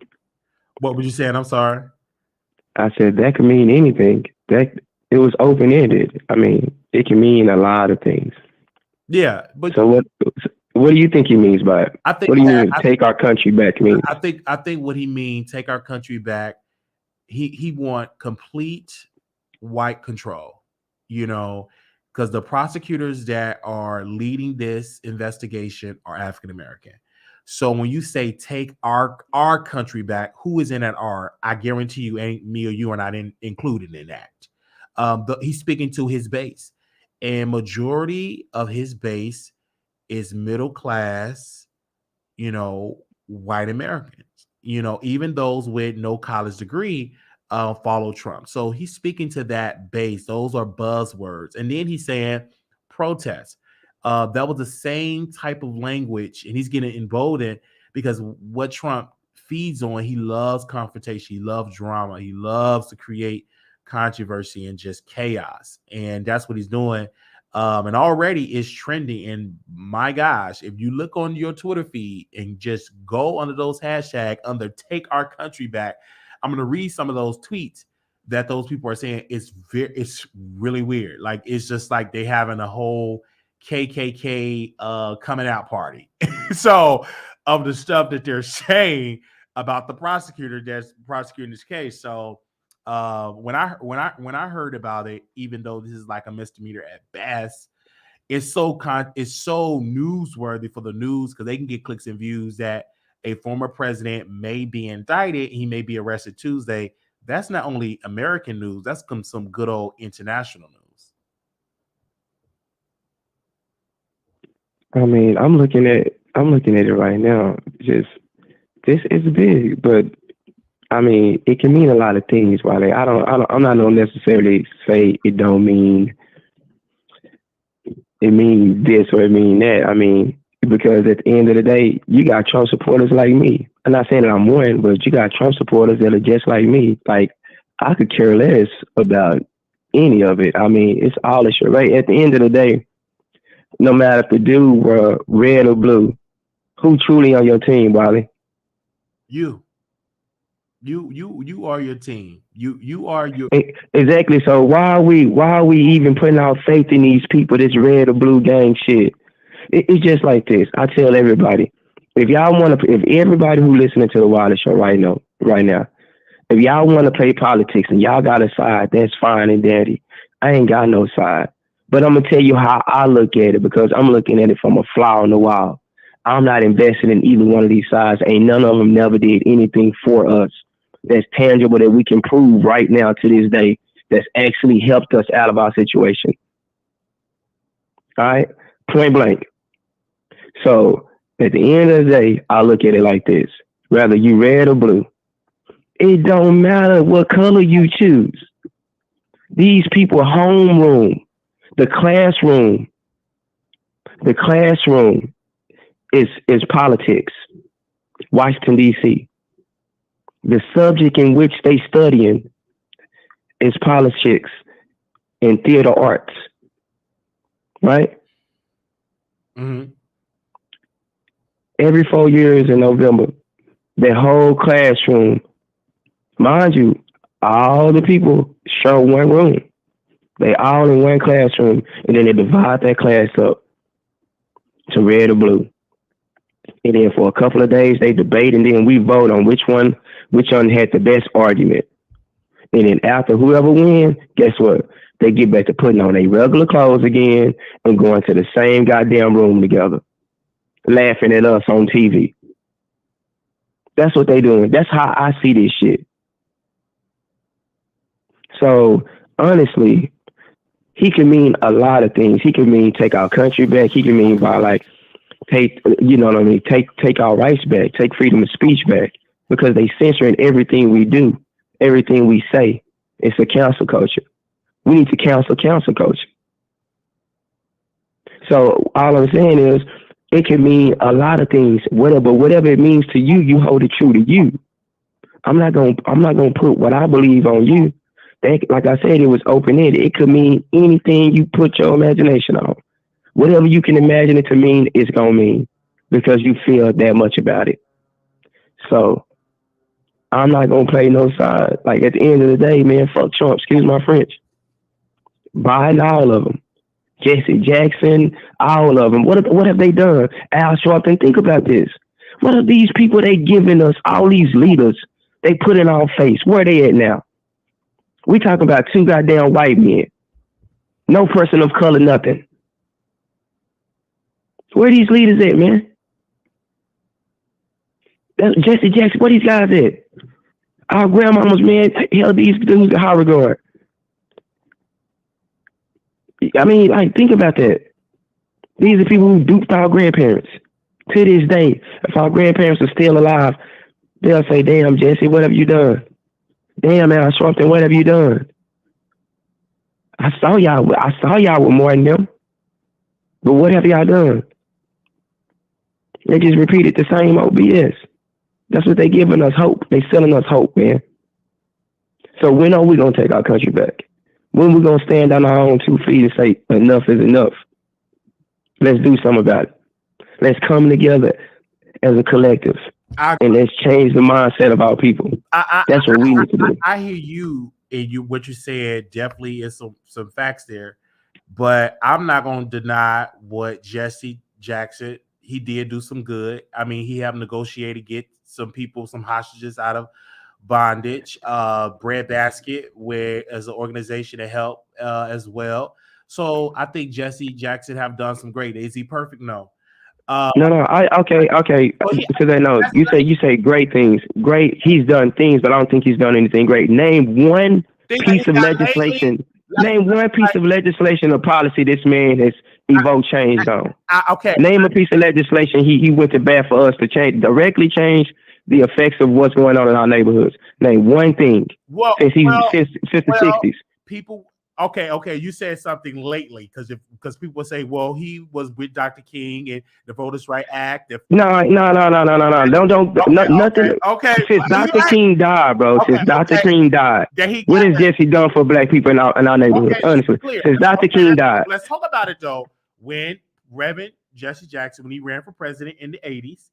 What were you saying? I'm sorry. I said that could mean anything. That it was open ended. I mean, it can mean a lot of things. Yeah, but so what do you think he means by it? What do you mean take our country back means? I think what he means, take our country back, he want complete white control, because the prosecutors that are leading this investigation are African American. So when you say take our country back, who is in that R? I guarantee you ain't me or you are not included in that. He's speaking to his base, and majority of his base is middle class, white Americans. Even those with no college degree follow Trump. So he's speaking to that base. Those are buzzwords. And then he's saying protest. That was the same type of language, and he's getting emboldened because what Trump feeds on, he loves confrontation, he loves drama, he loves to create controversy and just chaos. And that's what he's doing. And already is trending. And my gosh, if you look on your Twitter feed and just go under those hashtags under take our country back, I'm going to read some of those tweets that those people are saying. It's really weird. Like, it's just like they having a whole KKK coming out party. So of the stuff that they're saying about the prosecutor that's prosecuting this case. So when I heard about it, even though this is like a misdemeanor at best, it's so newsworthy for the news because they can get clicks and views that a former president may be indicted, he may be arrested Tuesday. That's not only American news, that's some good old international news. I mean, I'm looking at it right now. Just this is big, but I mean, it can mean a lot of things, Wale. I'm not gonna necessarily say it don't mean it mean this or it mean that. I mean, because at the end of the day, you got Trump supporters like me. I'm not saying that I'm one, but you got Trump supporters that are just like me. Like, I could care less about any of it. I mean, it's all a charade. At the end of the day, no matter if the dude were red or blue, who truly on your team, Wally? You are your team. You are your Exactly. So why are we even putting our faith in these people, this red or blue gang shit? It's just like this. I tell everybody, if everybody who listening to the Wilder Show right now, if y'all want to play politics and y'all got a side, that's fine and dandy. I ain't got no side. But I'm gonna tell you how I look at it because I'm looking at it from a fly on the wall. I'm not invested in either one of these sides. Ain't none of them never did anything for us that's tangible that we can prove right now to this day that's actually helped us out of our situation. All right? Point blank. So at the end of the day, I look at it like this. Whether you red or blue, it don't matter what color you choose. These people homeroom, the classroom is politics. Washington, D.C. The subject in which they studying is politics and theater arts, right? Mm-hmm. Every 4 years in November, the whole classroom, mind you, all the people share one room. They all in one classroom, and then they divide that class up to red or blue. And then for a couple of days, they debate, and then we vote on which one had the best argument. And then after whoever wins, guess what? They get back to putting on their regular clothes again and going to the same goddamn room together, laughing at us on TV. That's what they doing. That's how I see this shit. So honestly, he can mean a lot of things. He can mean take our country back. He can mean by like take our rights back, take freedom of speech back, because they censoring everything we do, everything we say. It's a cancel culture. We need to cancel culture. So all I'm saying is it can mean a lot of things. Whatever it means to you, you hold it true to you. I'm not gonna put what I believe on you. Like I said, it was open-ended. It could mean anything you put your imagination on. Whatever you can imagine it to mean, it's going to mean because you feel that much about it. So I'm not going to play no side. Like at the end of the day, man, fuck Trump. Excuse my French. Biden, all of them. Jesse Jackson, all of them. What have they done? Al Sharpton, think about this. What are these people they giving us, all these leaders they put in our face? Where are they at now? We talking about two goddamn white men. No person of color, nothing. Where these leaders at, man? That's Jesse Jackson, where these guys at? Our grandmamas, man, held these dudes in high regard. I mean, like, think about that. These are people who duped our grandparents. To this day, if our grandparents are still alive, they'll say, damn, Jesse, what have you done? Damn, man, Sharpton, what have you done? I saw y'all with more than them. But what have y'all done? They just repeated the same old BS. That's what they giving us hope. They selling us hope, man. So when are we going to take our country back? When we going to stand on our own 2 feet and say, enough is enough? Let's do something about it. Let's come together as a collective. And let's change the mindset of our people. That's what we need to do. I hear you, and what you said definitely is some facts there, but I'm not going to deny what Jesse Jackson, he did do some good. I mean, he have negotiated, get some people, some hostages out of bondage, breadbasket, where as an organization to help as well. So I think Jesse Jackson have done some great. Is he perfect? No. No. Okay. Well, To that note, you say great things. Great, he's done things, but I don't think he's done anything great. Name one piece of legislation. Name one piece of legislation or policy this man has evoked change on. Okay. Name a piece of legislation he went to bat for us to directly change the effects of what's going on in our neighborhoods. Name one thing since the 60s. People. Okay. You said something lately because people say, well, he was with Dr. King and the Voters' Right Act. No. Nothing. Okay. Since Dr. King died, bro. Since Dr. King died, what has Jesse done for black people in our neighborhood? Honestly, since Dr. King died. Let's talk about it though. When Reverend Jesse Jackson, when he ran for president in the 80s,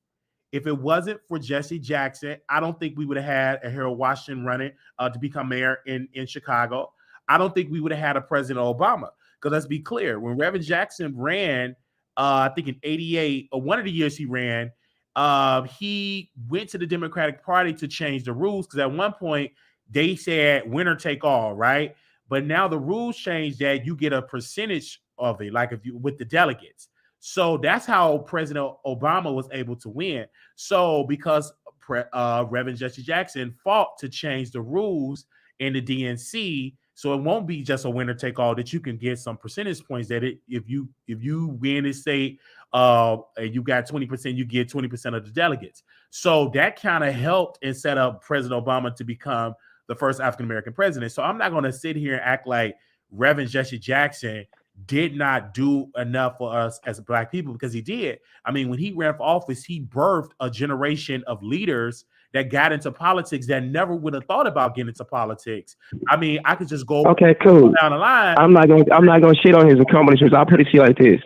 if it wasn't for Jesse Jackson, I don't think we would have had a Harold Washington running to become mayor in Chicago. I don't think we would have had a President Obama. Because let's be clear, when Reverend Jackson ran, I think in 88, or one of the years he ran, he went to the Democratic Party to change the rules. Because at one point, they said winner take all, right? But now the rules changed that you get a percentage of it, like if you with the delegates. So that's how President Obama was able to win. So because Reverend Jesse Jackson fought to change the rules in the DNC, so it won't be just a winner take all, that you can get some percentage points that if you win and say and you got 20%, you get 20% of the delegates. So that kind of helped and set up President Obama to become the first African-American president. So I'm not going to sit here and act like Reverend Jesse Jackson did not do enough for us as black people, because he did. I mean, when he ran for office, he birthed a generation of leaders that got into politics that never would have thought about getting into politics. I mean, I could just go cool down the line. I'm not gonna shit on his accomplishments. I'll put it to you like this.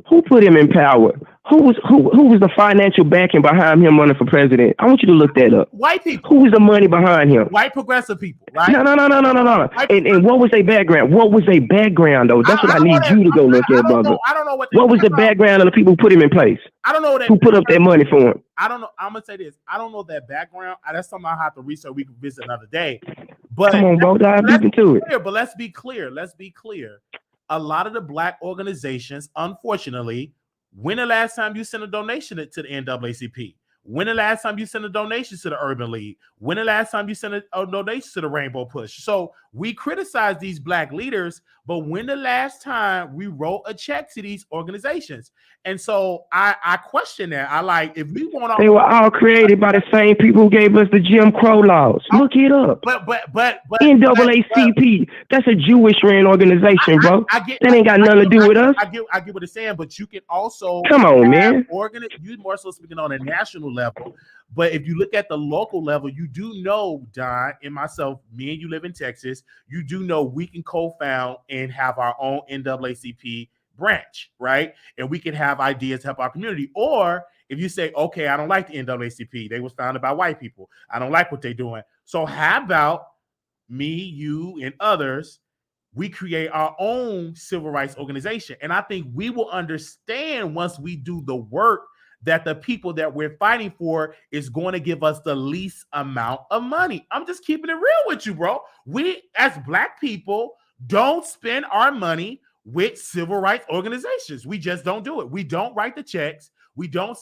Who put him in power? Who was the financial backing behind him running for president? I want you to look that up. White people. Who was the money behind him? White progressive people, right? No. And what was their background? What was their background, though? That's what I need you to go look at, brother. I don't know what was the background of the people who put him in place? I don't know who put up that money for him. I don't know. I'm gonna say this. I don't know that background. That's something I have to research. We can visit another day. But come on, bro, dive deep into it. But let's be clear. A lot of the black organizations, unfortunately, when the last time you sent a donation to the NAACP? When the last time you sent a donation to the Urban League? When the last time you sent a donation to the Rainbow Push? So we criticize these black leaders, but when the last time we wrote a check to these organizations? And so I question that. I like, if we want they were all created by the same people who gave us the Jim Crow laws. Look it up. But NAACP, that's a Jewish ran organization, bro. That ain't got nothing to do with us. I get what it's saying, but you can also come on, man. You more so speaking on a national level, but if you look at the local level, you do know, Don and myself, me and you live in Texas, you do know we can co-found and have our own NAACP branch, right? And we can have ideas to help our community. Or if you say, okay, I don't like the NAACP, they was founded by white people, I don't like what they're doing, so how about me, you, and others, we create our own civil rights organization? And I think we will understand once we do the work that the people that we're fighting for is going to give us the least amount of money. I'm just keeping it real with you, bro. We, as black people, don't spend our money with civil rights organizations. We just don't do it. We don't write the checks. We don't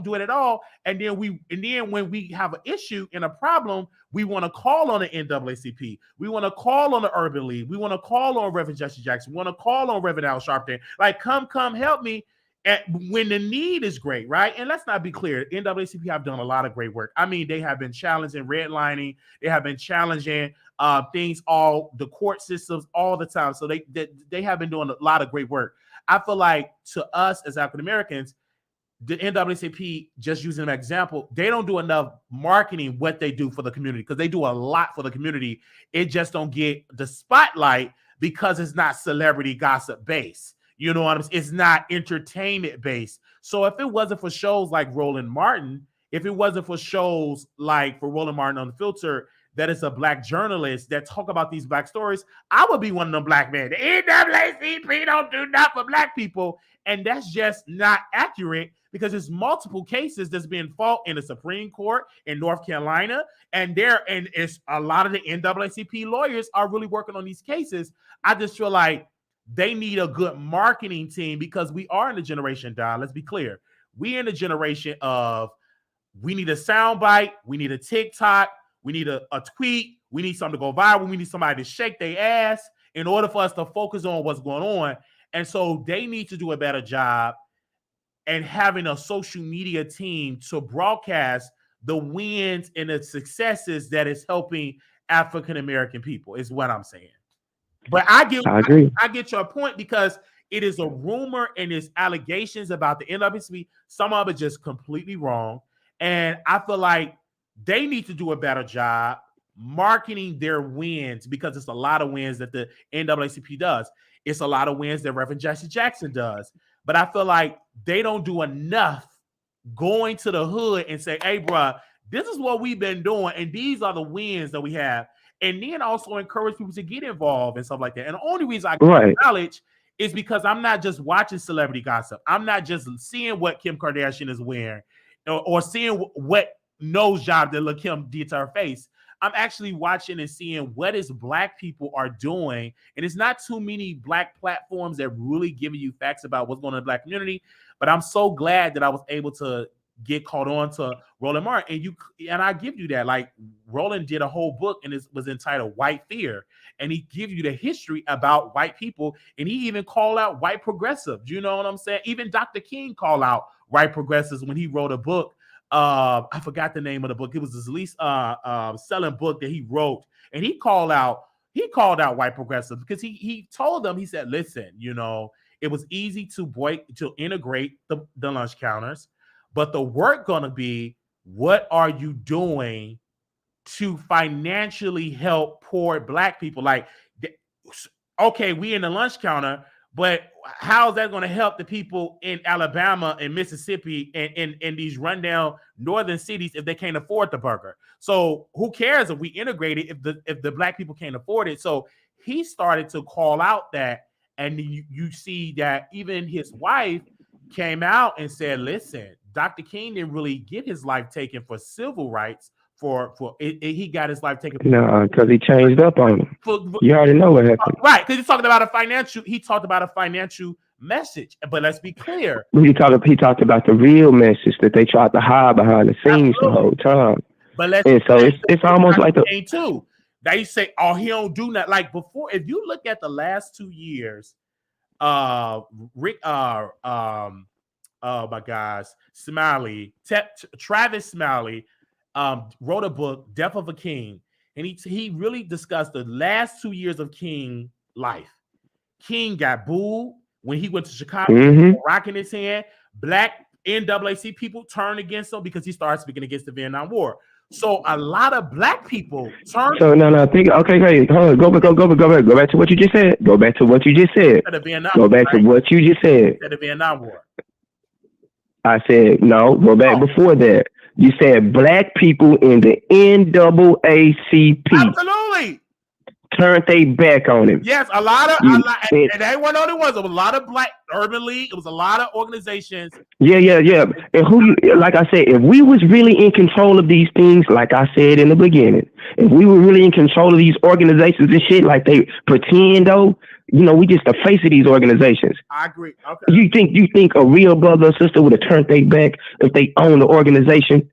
do it at all. And then when we have an issue and a problem, we want to call on the NAACP. We want to call on the Urban League. We want to call on Reverend Jesse Jackson. We want to call on Reverend Al Sharpton. Like, come help me. When the need is great, right? And let's not be clear, NAACP have done a lot of great work. I mean, they have been challenging redlining. They have been challenging things, all the court systems all the time. So they have been doing a lot of great work. I feel like to us as African Americans, the NAACP, just using an example, they don't do enough marketing what they do for the community, because they do a lot for the community. It just don't get the spotlight because it's not celebrity gossip based. You know what I'm saying? It's not entertainment based. So if it wasn't for shows like Roland Martin, if it wasn't for shows like for Roland Martin on The Filter, that is a black journalist that talk about these black stories, I would be one of them black men. The NAACP don't do nothing for black people. And that's just not accurate, because there's multiple cases that's being fought in the Supreme Court in North Carolina, and it's a lot of the NAACP lawyers are really working on these cases. I just feel like they need a good marketing team, because we are in the generation, Don. Let's be clear. We in the generation of, we need a soundbite, we need a TikTok, we need a tweet, we need something to go viral, we need somebody to shake their ass in order for us to focus on what's going on. And so they need to do a better job and having a social media team to broadcast the wins and the successes that is helping African American people, is what I'm saying. But I agree. I get your point, because it is a rumor and there's allegations about the NAACP. Some of it just completely wrong. And I feel like they need to do a better job marketing their wins, because it's a lot of wins that the NAACP does. It's a lot of wins that Reverend Jesse Jackson does. But I feel like they don't do enough going to the hood and say, hey, bro, this is what we've been doing, and these are the wins that we have. And then also encourage people to get involved and stuff like that. And the only reason I get knowledge is because I'm not just watching celebrity gossip. I'm not just seeing what Kim Kardashian is wearing or seeing what nose job that Lil' Kim did to her face. I'm actually watching and seeing what is Black people are doing. And it's not too many Black platforms that really give you facts about what's going on in the Black community. But I'm so glad that I was able to get caught on to Roland Martin. And I give you that. Like, Roland did a whole book, and it was entitled White Fear. And he gives you the history about white people. And he even called out white progressives. You know what I'm saying? Even Dr. King called out white progressives when he wrote a book. I forgot the name of the book. It was his least selling book that he wrote. And he called out white progressives, because he told them, he said, listen, it was easy to integrate the lunch counters, but the work gonna be, what are you doing to financially help poor Black people? Like, okay, we in the lunch counter, but how is that going to help the people in Alabama and Mississippi and in these rundown northern cities if they can't afford the burger? So who cares if we integrate it if the Black people can't afford it? So he started to call out that, and you see that even his wife came out and said, listen, Dr. King didn't really get his life taken for civil rights. He got his life taken. No, because he changed up on him. You already know what happened, right? Because he talked about a financial message. But let's be clear. He talked about the real message that they tried to hide behind the scenes the whole time. But it's almost like the too. They say, oh, he don't do that. Like before, if you look at the last 2 years, Rick, oh my gosh, Travis Smiley. Wrote a book, Death of a King, and he really discussed the last 2 years of King life. King got booed when he went to Chicago, rocking his hand. Black NAACP people turned against him because he started speaking against the Vietnam War. So a lot of Black people turned. So no, think. Okay, great. Hold on, go back to what you just said. Go back to what you just said. Go back to what you just said. The Vietnam War. I said no. Go back before that. You said Black people in the NAACP. Absolutely. Turned they back on him. Yes, and they weren't the only ones. It was a lot of Black Urban League. It was a lot of organizations. Yeah. And like I said, if we was really in control of these things, like I said in the beginning, if we were really in control of these organizations and shit, like they pretend though, we just the face of these organizations. I agree. Okay. You think a real brother or sister would have turned their back if they owned the organization?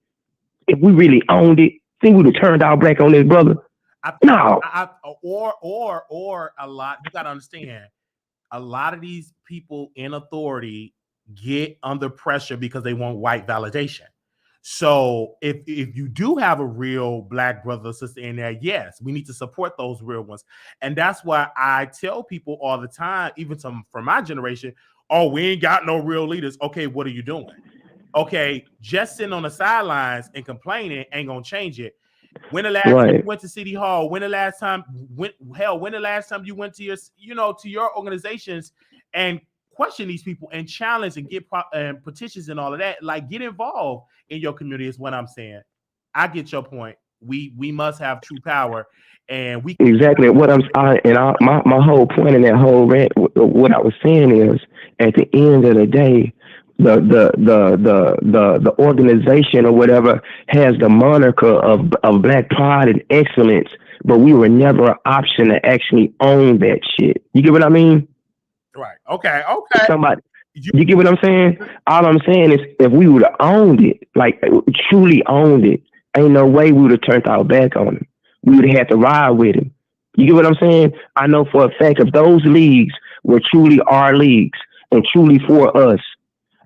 If we really owned it, think we would have turned our back on this brother? No. Or a lot. You got to understand, a lot of these people in authority get under pressure because they want white validation. So if you do have a real Black brother or sister in there, yes, we need to support those real ones. And that's why I tell people all the time, even from my generation, oh, we ain't got no real leaders. Okay, what are you doing? Okay, just sitting on the sidelines and complaining ain't gonna change it. When the last time you went to City Hall? When the last time you went to your organizations and question these people and challenge and get petitions and all of that? Like, get involved in your community is what I'm saying. I get your point. We must have true power, and we exactly what my whole point in that whole rant. What I was saying is, at the end of the day, the organization or whatever has the moniker of Black pride and excellence, but we were never an option to actually own that shit. You get what I mean? Right. Okay. Somebody, you get what I'm saying? All I'm saying is, if we would have owned it, like truly owned it, ain't no way we would have turned our back on him. We would have had to ride with him. You get what I'm saying? I know for a fact, if those leagues were truly our leagues and truly for us,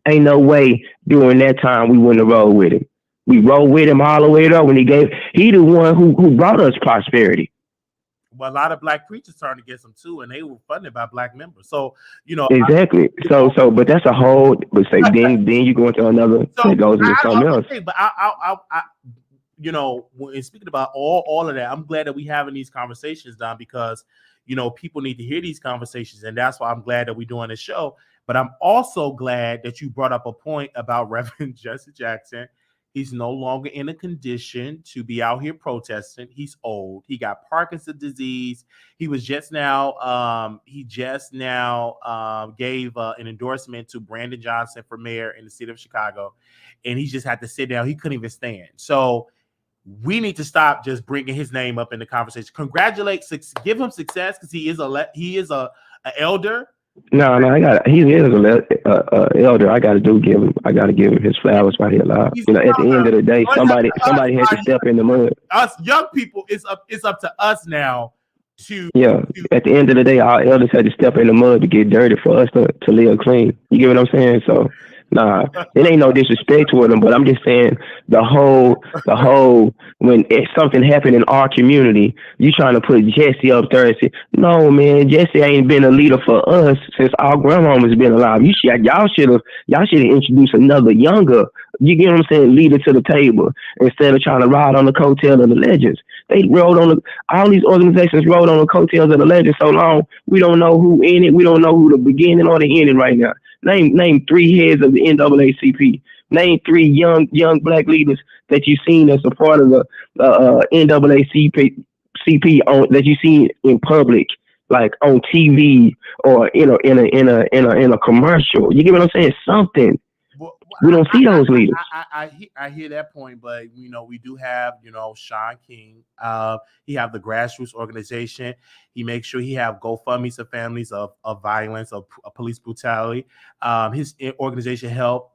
ain't no way during that time we wouldn't have rolled with him. We rolled with him all the way up when he the one who brought us prosperity. Well, a lot of Black preachers turned against him too, and they were funded by Black members. So, exactly. But that's a whole. But say then you go into another. So that goes into something else. But I when speaking about all of that, I'm glad that we having these conversations, Don, because people need to hear these conversations, and that's why I'm glad that we're doing this show. But I'm also glad that you brought up a point about Reverend Jesse Jackson. He's no longer in a condition to be out here protesting. He's old. He got Parkinson's disease. He was just now, gave an endorsement to Brandon Johnson for mayor in the city of Chicago. And he just had to sit down. He couldn't even stand. So we need to stop just bringing his name up in the conversation. Give him success, because he is a elder. No, he is an elder. I got to give him his flowers while he's alive. At the end of the day, somebody had to step in the mud. Us young people, it's up to us now to. Yeah, at the end of the day, our elders had to step in the mud to get dirty for us to live clean. You get what I'm saying? So, nah, it ain't no disrespect toward them, but I'm just saying the whole when something happened in our community, you trying to put Jesse up there and say, no, man, Jesse ain't been a leader for us since our grandmama's been alive. Y'all should have introduced another younger, you get what I'm saying, leader to the table, instead of trying to ride on the coattails of the legends. They all these organizations rode on the coattails of the legends so long, we don't know who in it. We don't know who the beginning or the ending right now. Name 3 heads of the NAACP. Name 3 young Black leaders that you've seen as a part of the NAACP that you seen in public, like on TV or in a commercial. You get what I'm saying? Something. We don't see those leaders. I hear that point, but we do have Sean King. He have the grassroots organization. He makes sure he have GoFundMe's of families of violence, of police brutality. His organization help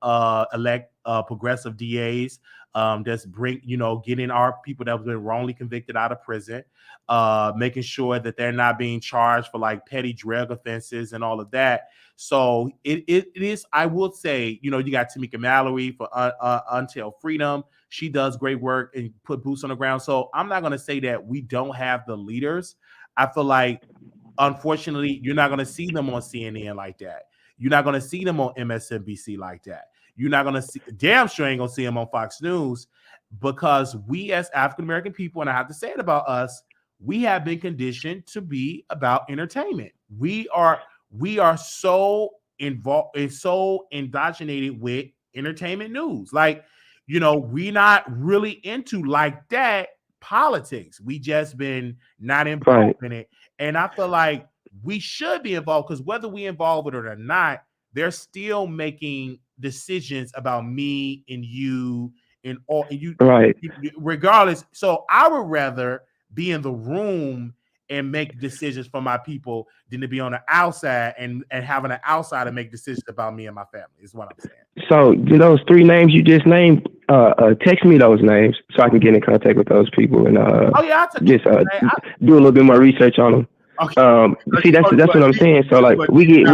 elect progressive DAs. That's getting our people that have been wrongly convicted out of prison, making sure that they're not being charged for like petty drug offenses and all of that. So it is, I will say, you got Tamika Mallory for Until Freedom. She does great work and put boots on the ground. So I'm not going to say that we don't have the leaders. I feel like, unfortunately, you're not going to see them on CNN like that. You're not going to see them on MSNBC like that. You're not going to see, damn sure ain't going to see them on Fox News, because we as African-American people, and I have to say it about us, we have been conditioned to be about entertainment. We are so involved and so indoctrinated with entertainment news. Like, we're not really into like that politics. We just been not involved in it. And I feel like we should be involved, because whether we involve it or not, they're still making decisions about me and you and all, and you, regardless. So I would rather be in the room and make decisions for my people than to be on the outside and having an outsider make decisions about me and my family, is what I'm saying. So do those 3 names you just named, text me those names so I can get in contact with those people and do a little bit more research on them. Okay. See, that's what I'm saying. So like we get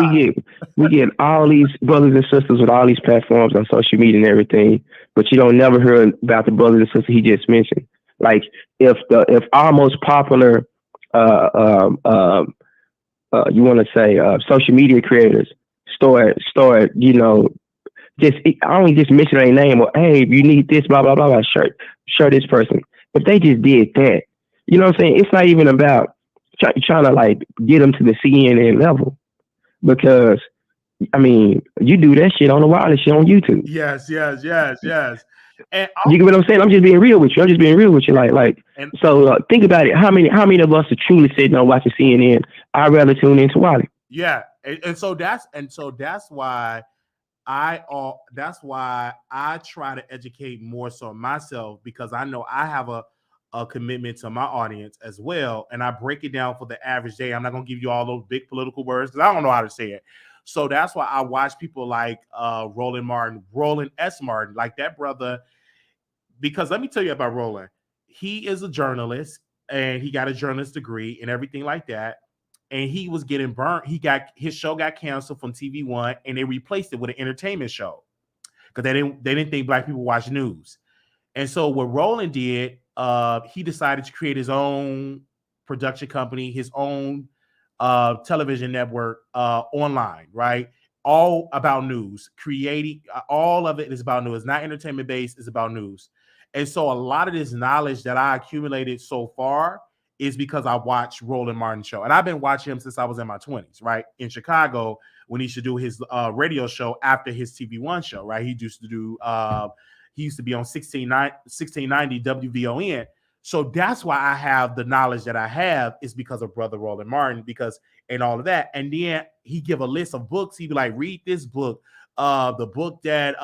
all these brothers and sisters with all these platforms on social media and everything, but you don't never hear about the brothers and sisters he just mentioned. Like if our most popular you want to say social media creators start just I don't just mention their name or, hey, if you need this, blah blah blah blah, share this person. But they just did that. You know what I'm saying? It's not even about trying to like get them to the CNN level, because I mean, you do that shit on the wireless shit on YouTube. Yes. And you get what I'm saying? I'm just being real with you. So think about it. How many of us are truly sitting on watching CNN? I'd rather tune into Wally. Yeah, and so that's why that's why I try to educate more so myself, because I know I have a commitment to my audience as well. And I break it down for the average day. I'm not going to give you all those big political words because I don't know how to say it. So that's why I watch people like Roland S. Martin, like that brother, because let me tell you about Roland. He is a journalist and he got a journalist degree and everything like that. And he was getting burnt. His show got canceled from TV One, and they replaced it with an entertainment show because they didn't think black people watch news. And so what Roland did, he decided to create his own production company, his own television network online, right? All about news. Creating all of it is about news. It's not entertainment based, it's about news. And so a lot of this knowledge that I accumulated so far is because I watched Roland Martin show. And I've been watching him since I was in my 20s, right? In Chicago, when he should do his radio show after his TV One show, right? He used to do he used to be on 1690 WVON. So that's why I have the knowledge that I have, is because of Brother Roland Martin, because and all of that. And then he give a list of books. He'd be like, read this book, the book that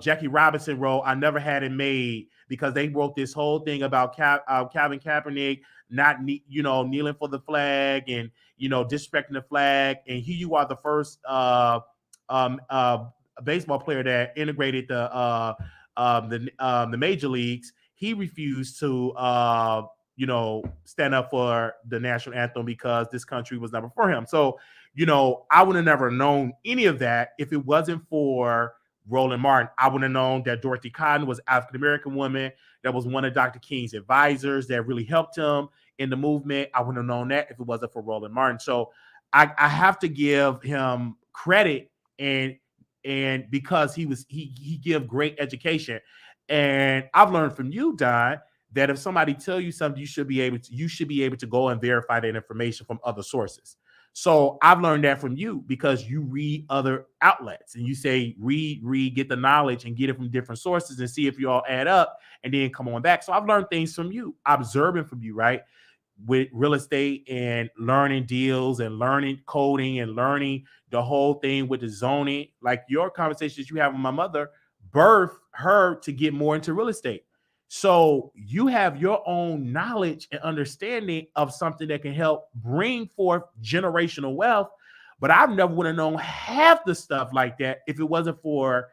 Jackie Robinson wrote, I Never Had It Made, because they wrote this whole thing about Calvin Kaepernick not kneeling for the flag and disrespecting the flag. And here you are, the first baseball player that integrated the major leagues. He refused to stand up for the national anthem because this country was never for him. So I would have never known any of that if it wasn't for Roland Martin. I would have known that Dorothy Cotton was an African-American woman that was one of Dr. King's advisors that really helped him in the movement. I wouldn't have known that if it wasn't for Roland Martin. So I have to give him credit, and because he give great education. And I've learned from you, Don, that if somebody tell you something, you should be able to go and verify that information from other sources. So I've learned that from you because you read other outlets and you say, read, get the knowledge and get it from different sources and see if you all add up and then come on back. So I've learned things from you, observing from you, right? With real estate and learning deals and learning coding and learning the whole thing with the zoning. Like your conversations you have with my mother birthed her to get more into real estate. So you have your own knowledge and understanding of something that can help bring forth generational wealth. But I never would have known half the stuff like that if it wasn't for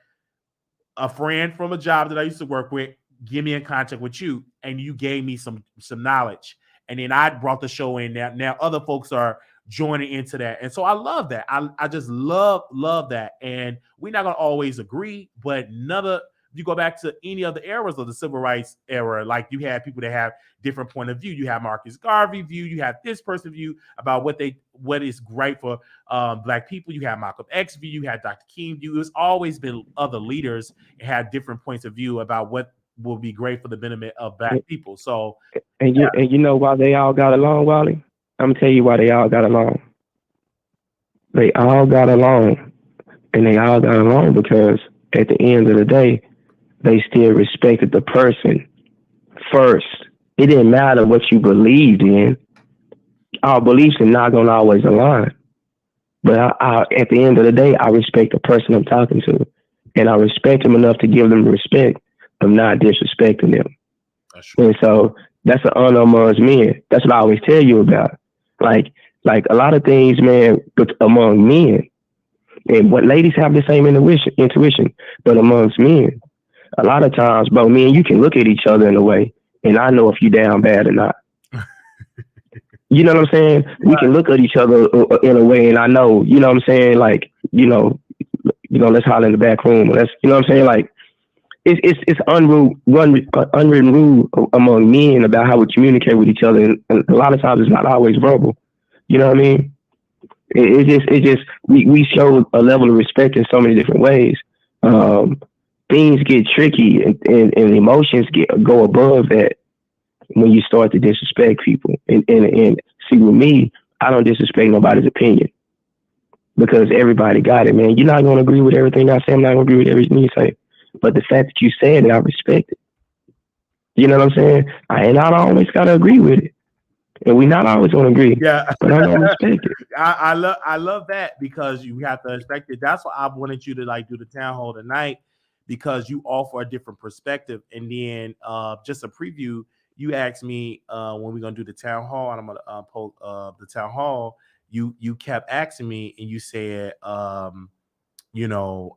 a friend from a job that I used to work with, get me in contact with you, and you gave me some knowledge. And then I brought the show in. Now other folks are joining into that. And so I love that. I just love that. And we're not going to always agree, but you go back to any other eras of the civil rights era, like you had people that have different point of view. You have Marcus Garvey view. You have this person view about what is great for black people. You have Malcolm X view. You have Dr. King view. It's always been other leaders and had different points of view about what will be great for the benefit of black people. So, and you know why they all got along, Wally? I'm gonna tell you why they all got along. They all got along, and they all got along because at the end of the day, they still respected the person first. It didn't matter what you believed in. Our beliefs are not going to always align. But at the end of the day, I respect the person I'm talking to. And I respect them enough to give them the respect of not disrespecting them. And so that's an honor amongst men. That's what I always tell you about. Like a lot of things, man, but among men. And what ladies have the same intuition, but amongst men. A lot of times, bro, me and you can look at each other in a way, and I know if you down bad or not. You know what I'm saying? Right. We can look at each other in a way, and I know, you know what I'm saying? Like, let's holler in the back room. Let's, you know what I'm saying? Like, it's unwritten rule among men about how we communicate with each other, and a lot of times it's not always verbal. You know what I mean? It just we show a level of respect in so many different ways. Things get tricky and emotions go above that when you start to disrespect people. And see, with me, I don't disrespect nobody's opinion because everybody got it, man. You're not going to agree with everything I say. I'm not going to agree with everything you say. But the fact that you said it, I respect it. You know what I'm saying? I don't always got to agree with it. And we not always gonna agree, Yeah. but I'm gonna respect it. I love that because you have to respect it. That's why I wanted you to like do the town hall tonight because you offer a different perspective. And then just a preview, you asked me when we're gonna do the town hall, and I'm gonna post the town hall. You kept asking me, and you said, you know,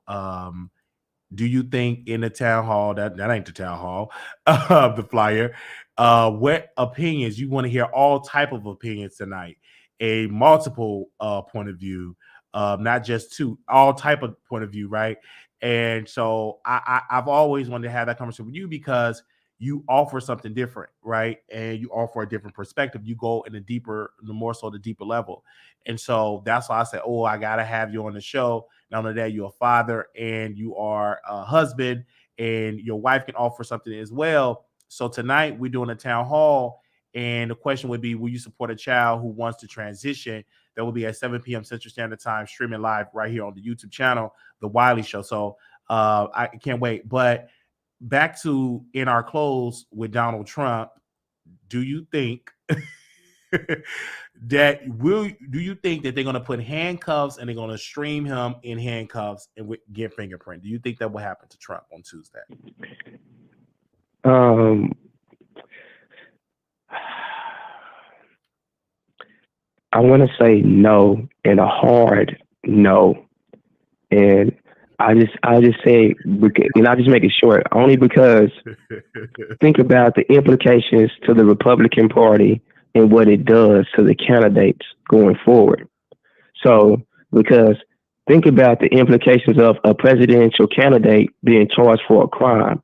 do you think in the town hall that ain't the town hall of the flyer? What opinions you want to hear? All type of opinions tonight, a multiple point of view, not just two, all type of point of view, right? And so I've always wanted to have that conversation with you because you offer something different, right? And you offer a different perspective. You go in a deeper, the more so the deeper level. And so that's why I said, oh, I gotta have you on the show. Not only that, you're a father and you are a husband, and your wife can offer something as well. So tonight we're doing a town hall, and the question would be, will you support a child who wants to transition? That will be at 7 p.m. Central Standard Time, streaming live right here on the YouTube channel, The Wiley Show. So I can't wait. But back to In Our Clothes with Donald Trump, do you think do you think that they're going to put handcuffs and they're going to stream him in handcuffs and get fingerprint? Do you think that will happen to Trump on Tuesday? I want to say no and a hard no, and I just say, and I just make it short, only because think about the implications to the Republican Party and what it does to the candidates going forward. So, because think about the implications of a presidential candidate being charged for a crime,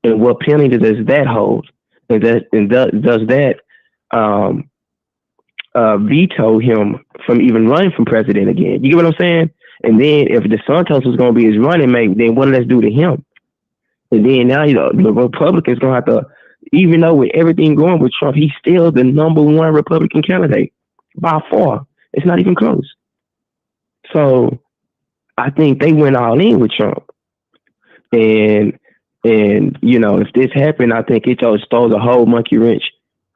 and what penalty does that hold? And does that veto him from even running for president again? You get what I'm saying? And then if DeSantis was going to be his running mate, then what does that do to him? And then now, the Republicans going to have to, even though with everything going with Trump, he's still the number one Republican candidate by far. It's not even close. So I think they went all in with Trump. And if this happened, I think it just throws a whole monkey wrench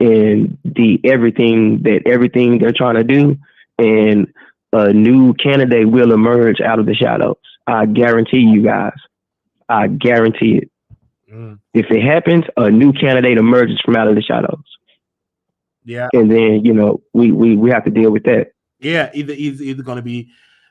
in everything they're trying to do. And a new candidate will emerge out of the shadows. I guarantee you guys. I guarantee it. If it happens, a new candidate emerges from out of the shadows. Yeah. And then, we have to deal with that. Yeah, either going to be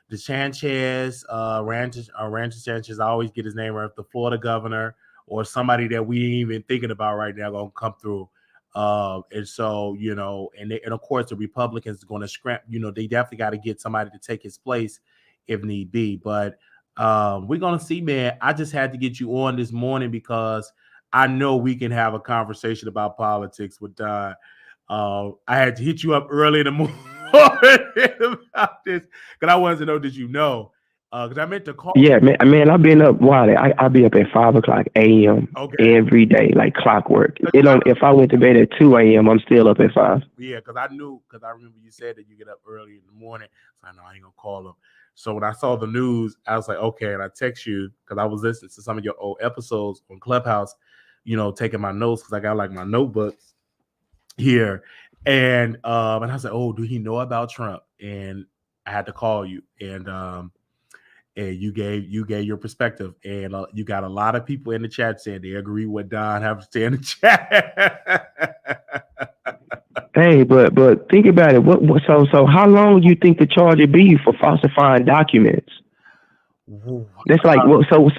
the Sanchez, Rancho Sanchez, I always get his name right, the Florida governor, or somebody that we ain't even thinking about right now going to come through. And so, and of course the Republicans are going to scrap, they definitely got to get somebody to take his place if need be. But we're going to see, man. I just had to get you on this morning because I know we can have a conversation about politics with Don. I had to hit you up early in the morning about this because I wanted to know, did you know? Because I meant to call. Yeah, man, I've been up. I'll be up at 5 o'clock a.m. every day, like clockwork. If I went to bed at 2 a.m., I'm still up at 5. Yeah, because I remember you said that you get up early in the morning. So I know I ain't gonna call them. So when I saw the news, I was like, okay, and I text you because I was listening to some of your old episodes on Clubhouse, taking my notes because I got like my notebooks here, and I was like, oh, do he know about Trump? And I had to call you, and you gave your perspective, and you got a lot of people in the chat saying they agree with Don have to stay in the chat. Hey, but think about it. So how long do you think the charge would be for falsifying documents? That's like so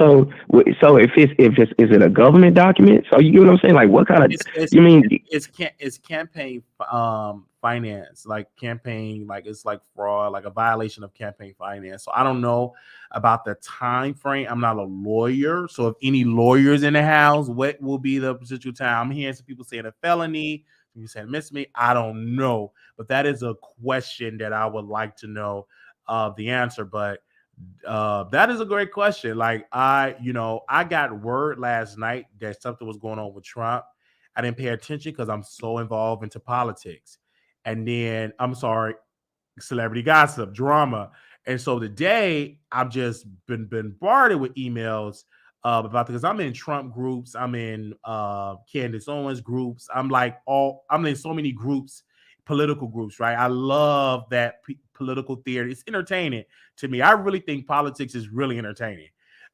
if it's is it a government document? So you get what I'm saying? Like what kind of it's campaign finance, like campaign, like it's like fraud, like a violation of campaign finance. So I don't know about the time frame. I'm not a lawyer, so if any lawyers in the house, what will be the residual time? I'm hearing some people saying a felony. You said misdemeanor. I don't know, but that is a question that I would like to know the answer. But that is a great question. Like I got word last night that something was going on with Trump. I didn't pay attention because I'm so involved into politics. And then I'm sorry, celebrity gossip, drama. And so today I've just been bombarded with emails about because I'm in Trump groups, I'm in Candace Owens groups, I'm in so many groups, political groups, right? I love that political theater. It's entertaining to me. I really think politics is really entertaining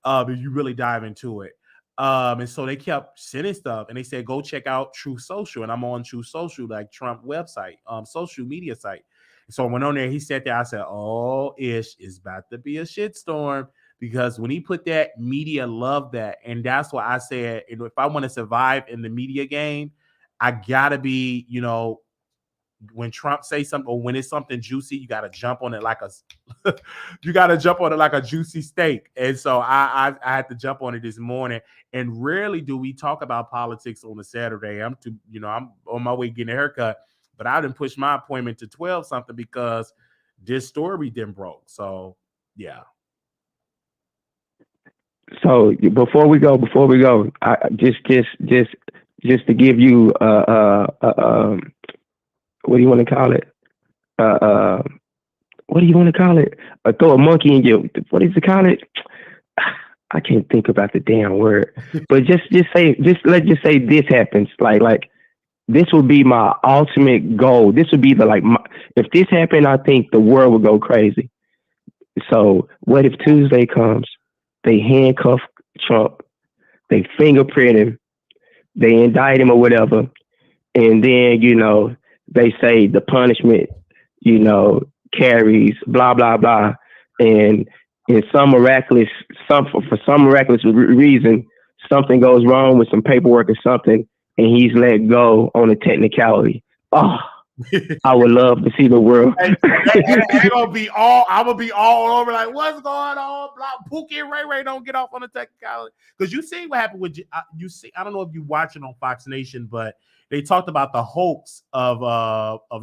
if you really dive into it. And so they kept sending stuff, and they said, go check out True Social. And I'm on True Social, like Trump website, social media site. So I went on there, he said that, I said, oh, it's about to be a shitstorm. Because when he put that, media loved that. And that's why I said, if I want to survive in the media game, I gotta be, when Trump say something or when it's something juicy, you gotta jump on it like a juicy steak. And so I had to jump on it this morning. And rarely do we talk about politics on a Saturday. I'm on my way getting a haircut, but I didn't push my appointment to 12 something because this story didn't broke. So yeah. So before we go, I just to give you what do you want to call it? What do you want to call it? Throw a monkey in your, what is it call it? I can't think about the damn word. But let's just say this happens. Like this would be my ultimate goal. This would be if this happened, I think the world would go crazy. So what if Tuesday comes? They handcuff Trump, they fingerprint him, they indict him or whatever, and then, they say the punishment, carries blah, blah, blah. And for some miraculous reason, something goes wrong with some paperwork or something, and he's let go on a technicality. Oh, I would love to see the world. I'm gonna be all over like, what's going on? Pookie and Ray don't get off on the technicality. Because you see what happened with I don't know if you watch it on Fox Nation, but they talked about the hoax of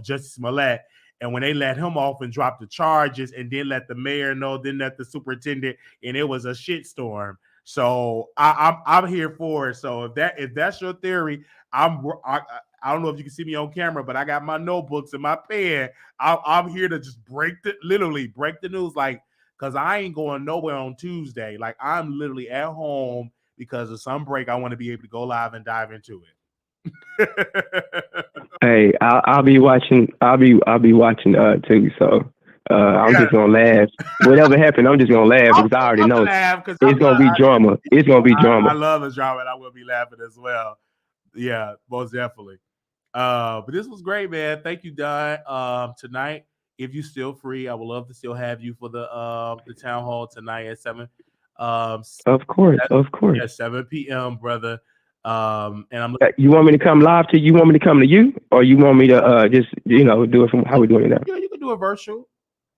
Justice Smollett, and when they let him off and dropped the charges, and then let the mayor know, then let the superintendent, and it was a shitstorm. So I'm here for it. So if that's your theory, I don't know if you can see me on camera, but I got my notebooks and my pen. I'm here to just literally break the news, like, because I ain't going nowhere on Tuesday. Like, I'm literally at home because of some break. I want to be able to go live and dive into it. Hey, I'll be watching. I'll be watching too. So I'm just gonna laugh. Whatever happened, I'm just gonna laugh because I already know it's gonna be drama. It's gonna be drama. I love the drama, and I will be laughing as well. Yeah, most definitely. But this was great, man. Thank you, Don. Tonight, if you're still free, I would love to still have you for the town hall tonight at 7. Of course. At 7 p.m., brother. And I'm. You want me to come live to you? Want me to come to you, or you want me to just do it from how we doing it now? Yeah, you can do it virtual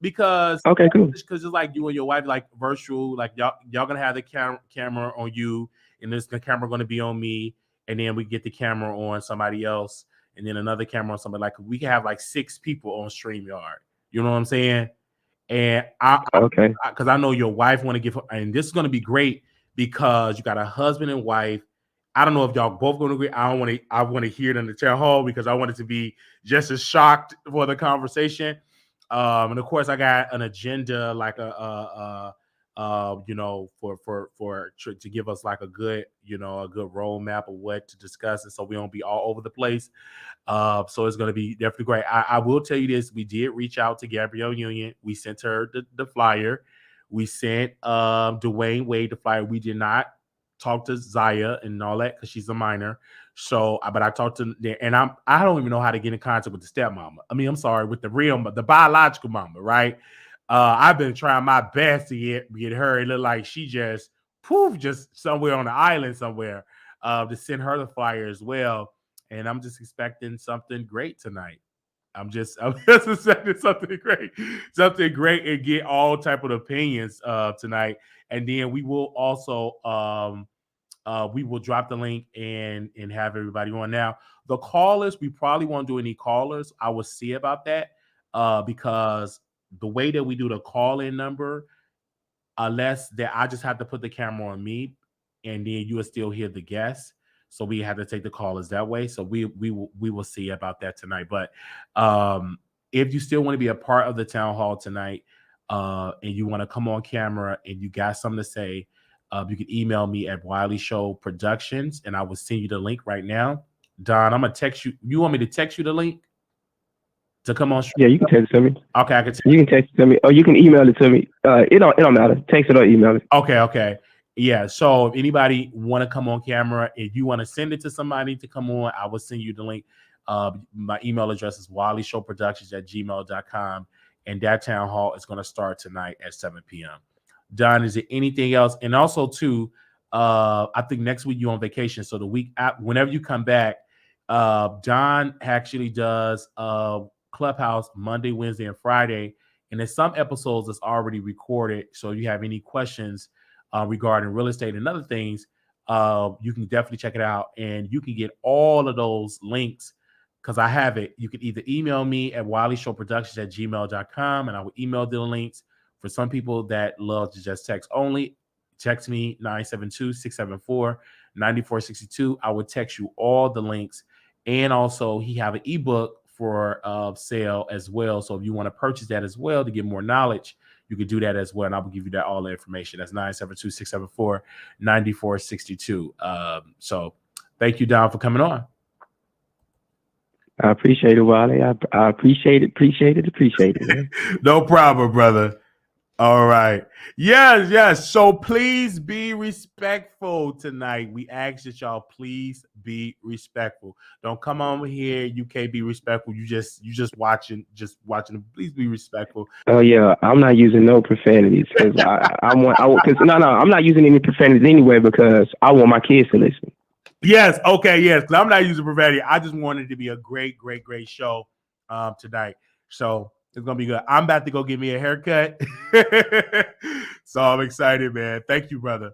because okay, cool. Because it's like you and your wife, like virtual, like y'all gonna have the camera on you, and the camera gonna be on me, and then we get the camera on somebody else. And then another camera on somebody. Like we can have like 6 people on StreamYard. You know what I'm saying? And because I know your wife want to give, and this is going to be great because you got a husband and wife. I don't know if y'all both going to agree. I want to hear it in the town hall because I want it to be just as shocked for the conversation. And of course, I got an agenda, like to give us like a good roadmap of what to discuss, and so we don't be all over the place. So it's going to be definitely great. I will tell you this: we did reach out to Gabrielle Union. We sent her the flyer. We sent Dwayne Wade the flyer. We did not talk to Zaya and all that because she's a minor. So, but I talked to them, and I don't even know how to get in contact with the stepmama. I mean, I'm sorry, with the biological mama, right? I've been trying my best to get her. It looked like she just somewhere on the island somewhere. To send her the flyer as well. And I'm just expecting something great tonight. I'm just expecting something great, and get all type of opinions tonight. And then we will also we will drop the link and have everybody on. Now, the callers, we probably won't do any callers. I will see about that because the way that we do the call-in number, unless that I just have to put the camera on me, and then you will still hear the guests. So we have to take the callers that way. So we will see about that tonight. But if you still want to be a part of the town hall tonight, and you want to come on camera and you got something to say, you can email me at Wiley Show Productions, and I will send you the link right now. Don, I'm gonna text you. You want me to text you the link? to come on? Yeah, you can text it to me. Okay, I can. You can text it to me, or you can email it to me. It don't matter. Text it or email it. Okay. Yeah. So if anybody want to come on camera, if you want to send it to somebody to come on, I will send you the link. My email address is WallyShowProductions@gmail.com. And that town hall is going to start tonight at 7 p.m. Don, is there anything else? And also, too, I think next week you're on vacation. So the week after, whenever you come back, Don actually does Clubhouse Monday, Wednesday, and Friday. And there's some episodes that's already recorded. So if you have any questions regarding real estate and other things, you can definitely check it out. And you can get all of those links because I have it. You can either email me at WallyShowProductions@gmail.com and I will email the links. For some people that love to just text only, text me 972-674-9462. I will text you all the links. And also, he have an ebook for sale as well. So if you want to purchase that as well to get more knowledge, you can do that as well. And I will give you that all the information. That's 972-674-9462. So thank you, Don, for coming on. I appreciate it, Wally. I appreciate it. Man. No problem, brother. All right. Yes. So please be respectful tonight. We ask that y'all please be respectful. Don't come over here. You can't be respectful. You just watching. Please be respectful. Oh yeah, I'm not using no profanities because I'm not using any profanities anyway because I want my kids to listen. Yes. Okay. Yes. Because I'm not using profanity. I just wanted it to be a great show tonight. So it's gonna be good. I'm about to go get me a haircut. So I'm excited, man. Thank you, brother.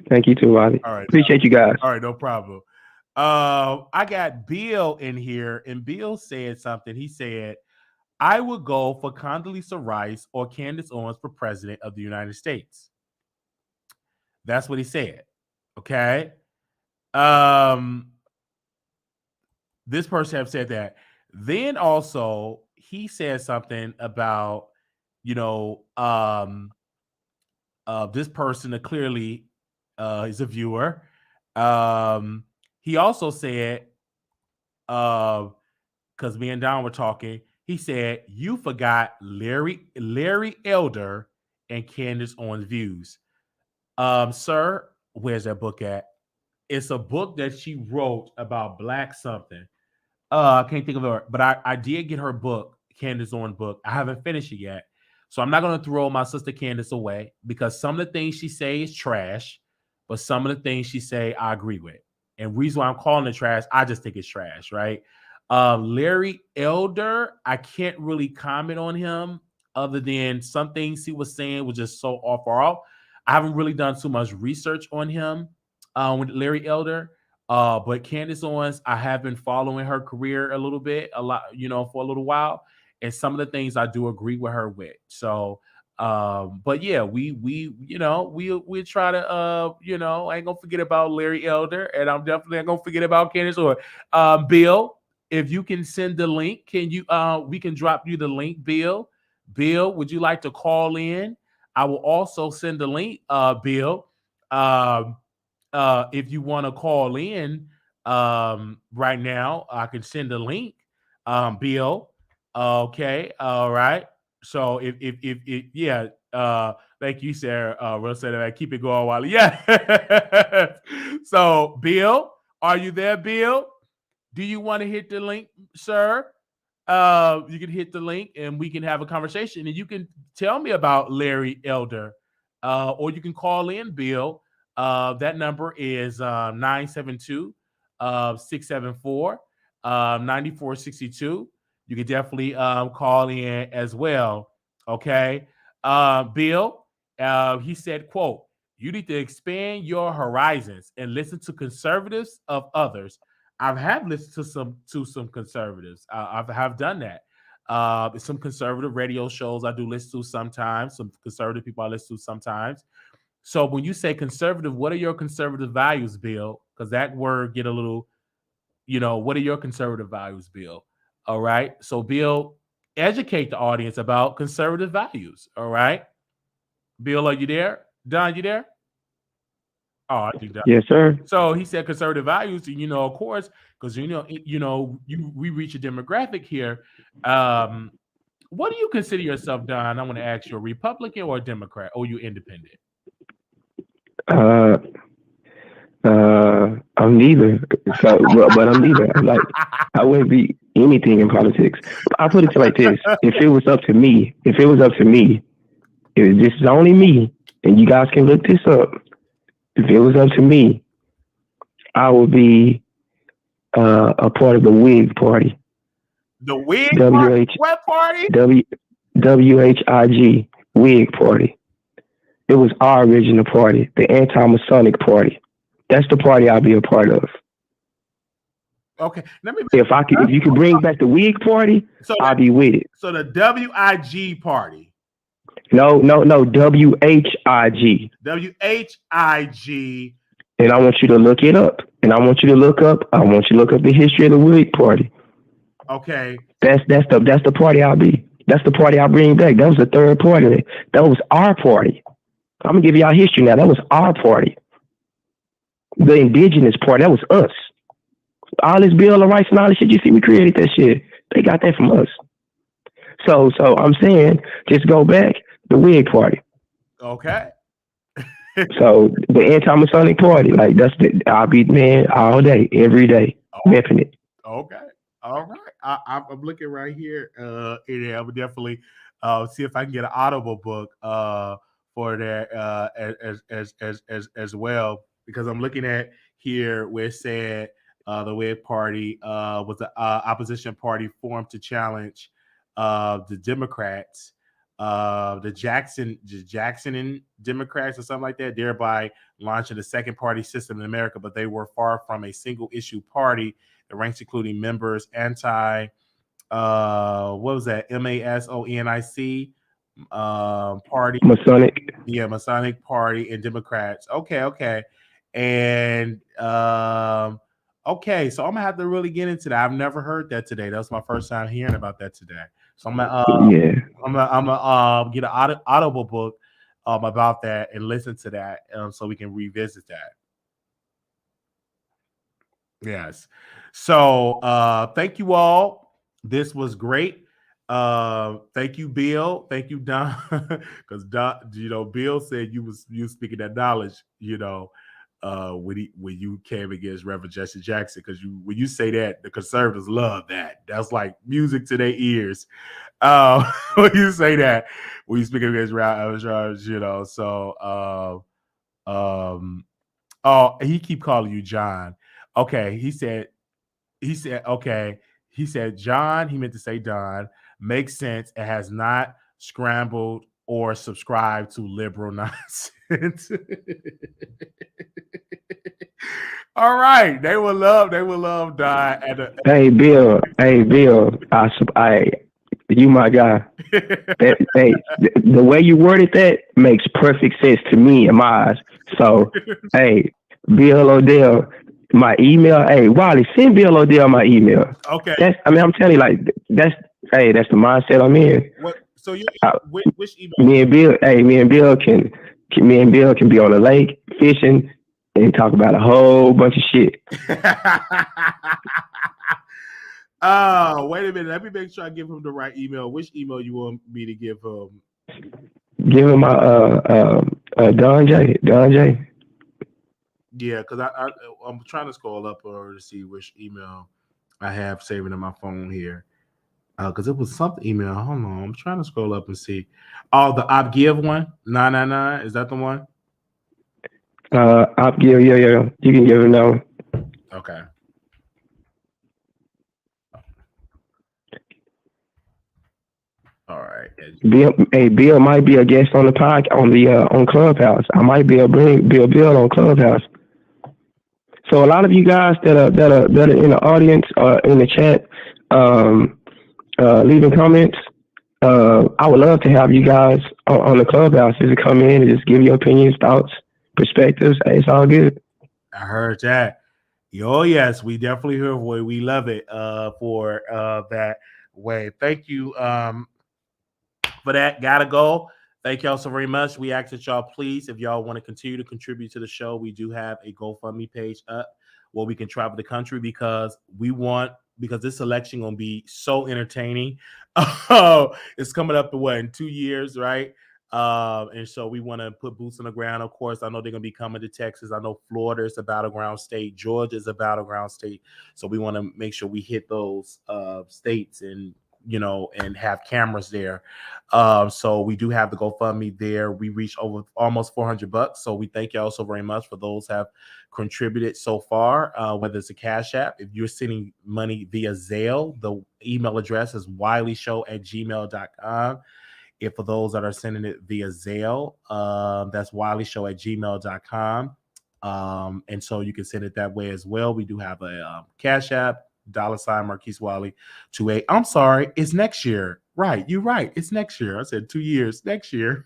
Thank you too, Wally. All right. Appreciate you guys. All right, no problem. I got Bill in here, and Bill said something. He said, I would go for Condoleezza Rice or Candace Owens for president of the United States. That's what he said. Okay. This person have said that. Then also he said something about, this person that clearly is a viewer. He also said, because me and Don were talking, he said, you forgot Larry Elder and Candace Owens' views. Sir, where's that book at? It's a book that she wrote about Black something. I can't think of her, but I did get her book, Candace Owens' book. I haven't finished it yet. So I'm not going to throw my sister Candace away because some of the things she say is trash, but some of the things she say I agree with. And reason why I'm calling it trash, I just think it's trash, right? Larry Elder, I can't really comment on him other than some things he was saying was just so off. I haven't really done too much research on him with Larry Elder. But Candace Owens, I have been following her career a lot, for a little while. And some of the things I do agree with her with. So, but yeah, we try to, I ain't gonna forget about Larry Elder, and I'm definitely not gonna forget about Candace Owens. Bill, if you can send the link, we can drop you the link, Bill. Bill, would you like to call in? I will also send the link, Bill. If you want to call in right now, I can send a link, Bill. Okay, all right. So if thank you, Sarah. Real said, keep it going, Wally. Yeah. So, Bill, are you there, Bill? Do you want to hit the link, sir? You can hit the link and we can have a conversation, and you can tell me about Larry Elder, or you can call in, Bill. That number is 972-674-9462. You can definitely call in as well. Okay. Bill, he said, quote, you need to expand your horizons and listen to conservatives of others. I have listened to some conservatives. I have done that. Some conservative radio shows I do listen to sometimes. Some conservative people I listen to sometimes. So when you say conservative, what are your conservative values, Bill? Because that word get a little, what are your conservative values, Bill? All right. So Bill, educate the audience about conservative values. All right. Bill, are you there? Don, you there? Oh, I think that. Yes, sir. So he said conservative values, of course, because we reach a demographic here. What do you consider yourself, Don? I want to ask you, a Republican or a Democrat, or you independent? I'm neither. So, but I'm neither. Like, I wouldn't be anything in politics. I put it like this: if it was up to me, if this is only me, and you guys can look this up. If it was up to me, I would be a part of the Whig Party. The Whig Party? What party? WHIG, Whig Party. It was our original party, the anti-Masonic party. That's the party I'll be a part of. Okay, if you could bring back the Whig Party, I'll be with it. So the WIG Party. No, WHIG. WHIG. And I want you to look it up. I want you to look up the history of the Whig Party. Okay. That's the party I'll be. That's the party I'll bring back. That was the third party. That was our party. I'm gonna give y'all history now. That was our party. The indigenous party, that was us. All this Bill of Rights and all this shit, you see, we created that shit. They got that from us. So I'm saying, just go back, the Whig Party. Okay. So the anti-Masonic party, like I'll be man all day, every day, repping it. Okay. All right. I'm looking right here. I would definitely see if I can get an Audible book for that as well, because I'm looking at here where it said the Whig Party was the opposition party formed to challenge the Democrats, the Jackson Democrats or something like that, thereby launching the second party system in America. But they were far from a single issue party. The ranks including members anti what was that, MASONIC party, Masonic. Yeah, Masonic party and Democrats. Okay. And okay, so I'm gonna have to really get into that. I've never heard that today. That was my first time hearing about that today. So I'm gonna get an Audible book about that and listen to that, so we can revisit that. Yes. So thank you all. This was great. Thank you, Bill. Thank you, Don. Because Don, Bill said you speaking that knowledge, when you came against Reverend Jesse Jackson, because when you say that, the conservatives love that. That's like music to their ears. When you say that, when you speak against so oh, he keep calling you John. Okay, he said okay. He said John, he meant to say Don. Makes sense. It has not scrambled or subscribed to liberal nonsense. All right. They will love Don. Hey Bill. You my guy. The way you worded that makes perfect sense to me in my eyes. So, hey, Bill O'Dell, my email. Hey, Wally, send Bill O'Dell my email. Okay. I'm telling you, like, that's the mindset I'm in. What? So which email? Me and Bill can be on the lake fishing and talk about a whole bunch of shit. Oh, wait a minute. Let me make sure I give him the right email. Which email you want me to give him? Give him my Don J. Yeah, because I'm trying to scroll up to see which email I have saving in my phone here. Because it was something email. Hold on, I'm trying to scroll up and see. Oh, the OpGive one, 999. Is that the one? OpGive, yeah. You can give him that one. Okay. All right. Bill might be a guest on the podcast on Clubhouse. I might be able to bring Bill on Clubhouse. So a lot of you guys that are in the audience or in the chat, leaving comments. I would love to have you guys on the Clubhouse to come in and just give your opinions, thoughts, perspectives. Hey, it's all good. I heard that. Oh yes, we definitely heard way. We love it for that way. Thank you for that. Gotta go. Thank y'all so very much. We ask that y'all please, if y'all want to continue to contribute to the show, we do have a GoFundMe page up where we can travel the country because this election gonna be so entertaining. It's coming up in 2 years, right? And so we want to put boots on the ground. Of course, I know they're gonna be coming to Texas. I know Florida is a battleground state. Georgia is a battleground state. So we want to make sure we hit those states and and have cameras there. So we do have the GoFundMe there. We reached over almost $400. So we thank y'all so very much for those who have contributed so far, whether it's a Cash App. If you're sending money via Zelle, the email address is wileyshow@gmail.com. If for those that are sending it via Zelle, that's wileyshow@gmail.com. And so you can send it that way as well. We do have a Cash App, $ Marquise Wiley 28. I'm sorry, it's next year. Right, you're right. It's next year. I said 2 years. Next year.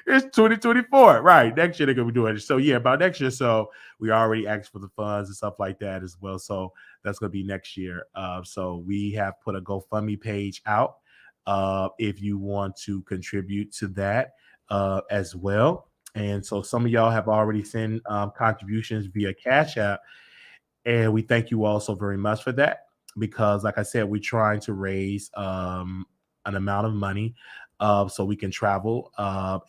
It's 2024. Right. Next year they're gonna be doing it. So yeah, about next year. So we already asked for the funds and stuff like that as well. So that's gonna be next year. So we have put a GoFundMe page out. If you want to contribute to that as well. And so some of y'all have already sent contributions via Cash App. And we thank you all so very much for that because, like I said, we're trying to raise an amount of money so we can travel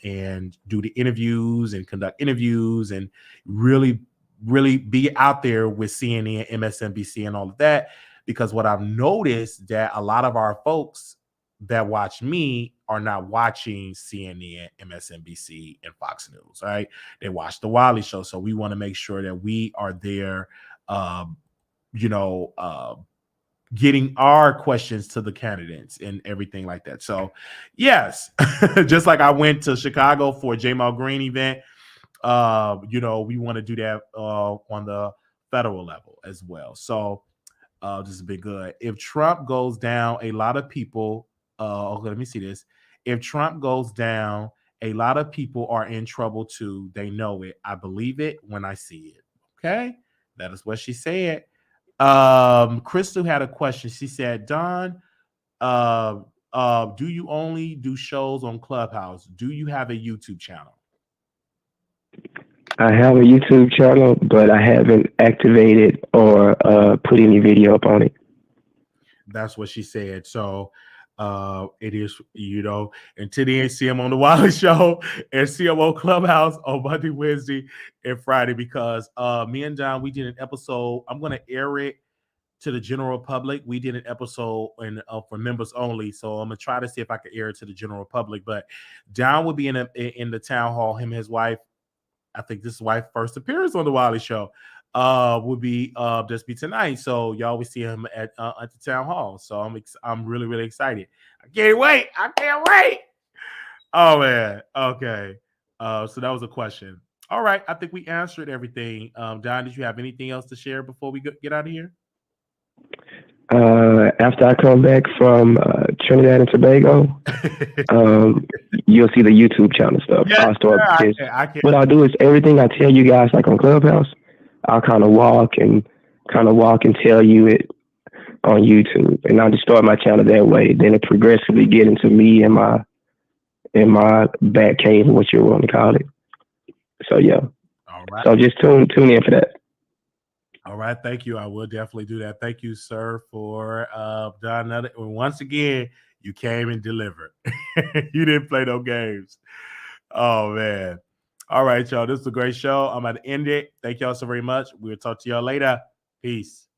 and do the interviews and conduct interviews and really, really be out there with CNN, MSNBC, and all of that. Because what I've noticed that a lot of our folks that watch me are not watching CNN, MSNBC, and Fox News, right? They watch The Wiley Show. So we want to make sure that we are there getting our questions to the candidates and everything like that. So yes, just like I went to Chicago for a Jamal Green event, we want to do that on the federal level as well. So this has been good. If Trump goes down, a lot of people, let me see this. If Trump goes down, a lot of people are in trouble too. They know it. I believe it when I see it. Okay. That is what she said. Crystal had a question. She said, Don, do you only do shows on Clubhouse? Do you have a YouTube channel? I have a YouTube channel, but I haven't activated or put any video up on it. That's what she said. So it is, until then, see him on the Wiley Show and see him on Clubhouse on Monday, Wednesday, and Friday because me and Don, we did an episode. I'm going to air it to the general public. We did an episode for members only. So I'm going to try to see if I can air it to the general public. But Don will be in the town hall, him and his wife. I think this is wife's first appearance on the Wiley Show. Would be just be tonight. So y'all will see him at the town hall. So I'm really, really excited. I can't wait. Oh man. Okay. So that was a question. All right. I think we answered everything. Don, did you have anything else to share before we get out of here? After I come back from Trinidad and Tobago, you'll see the YouTube channel stuff. Yeah, I'll start I can't. What I'll do is everything I tell you guys, like on Clubhouse, I'll kind of walk and tell you it on YouTube, and I'll just start my channel that way. Then it progressively get into me and my back cave, what you want to call it. So yeah. All right. So just tune in for that. All right, thank you. I will definitely do that. Thank you, sir, for Don. Once again, you came and delivered. You didn't play no games. Oh man. All right, y'all. This is a great show. I'm about to end it. Thank y'all so very much. We'll talk to y'all later. Peace.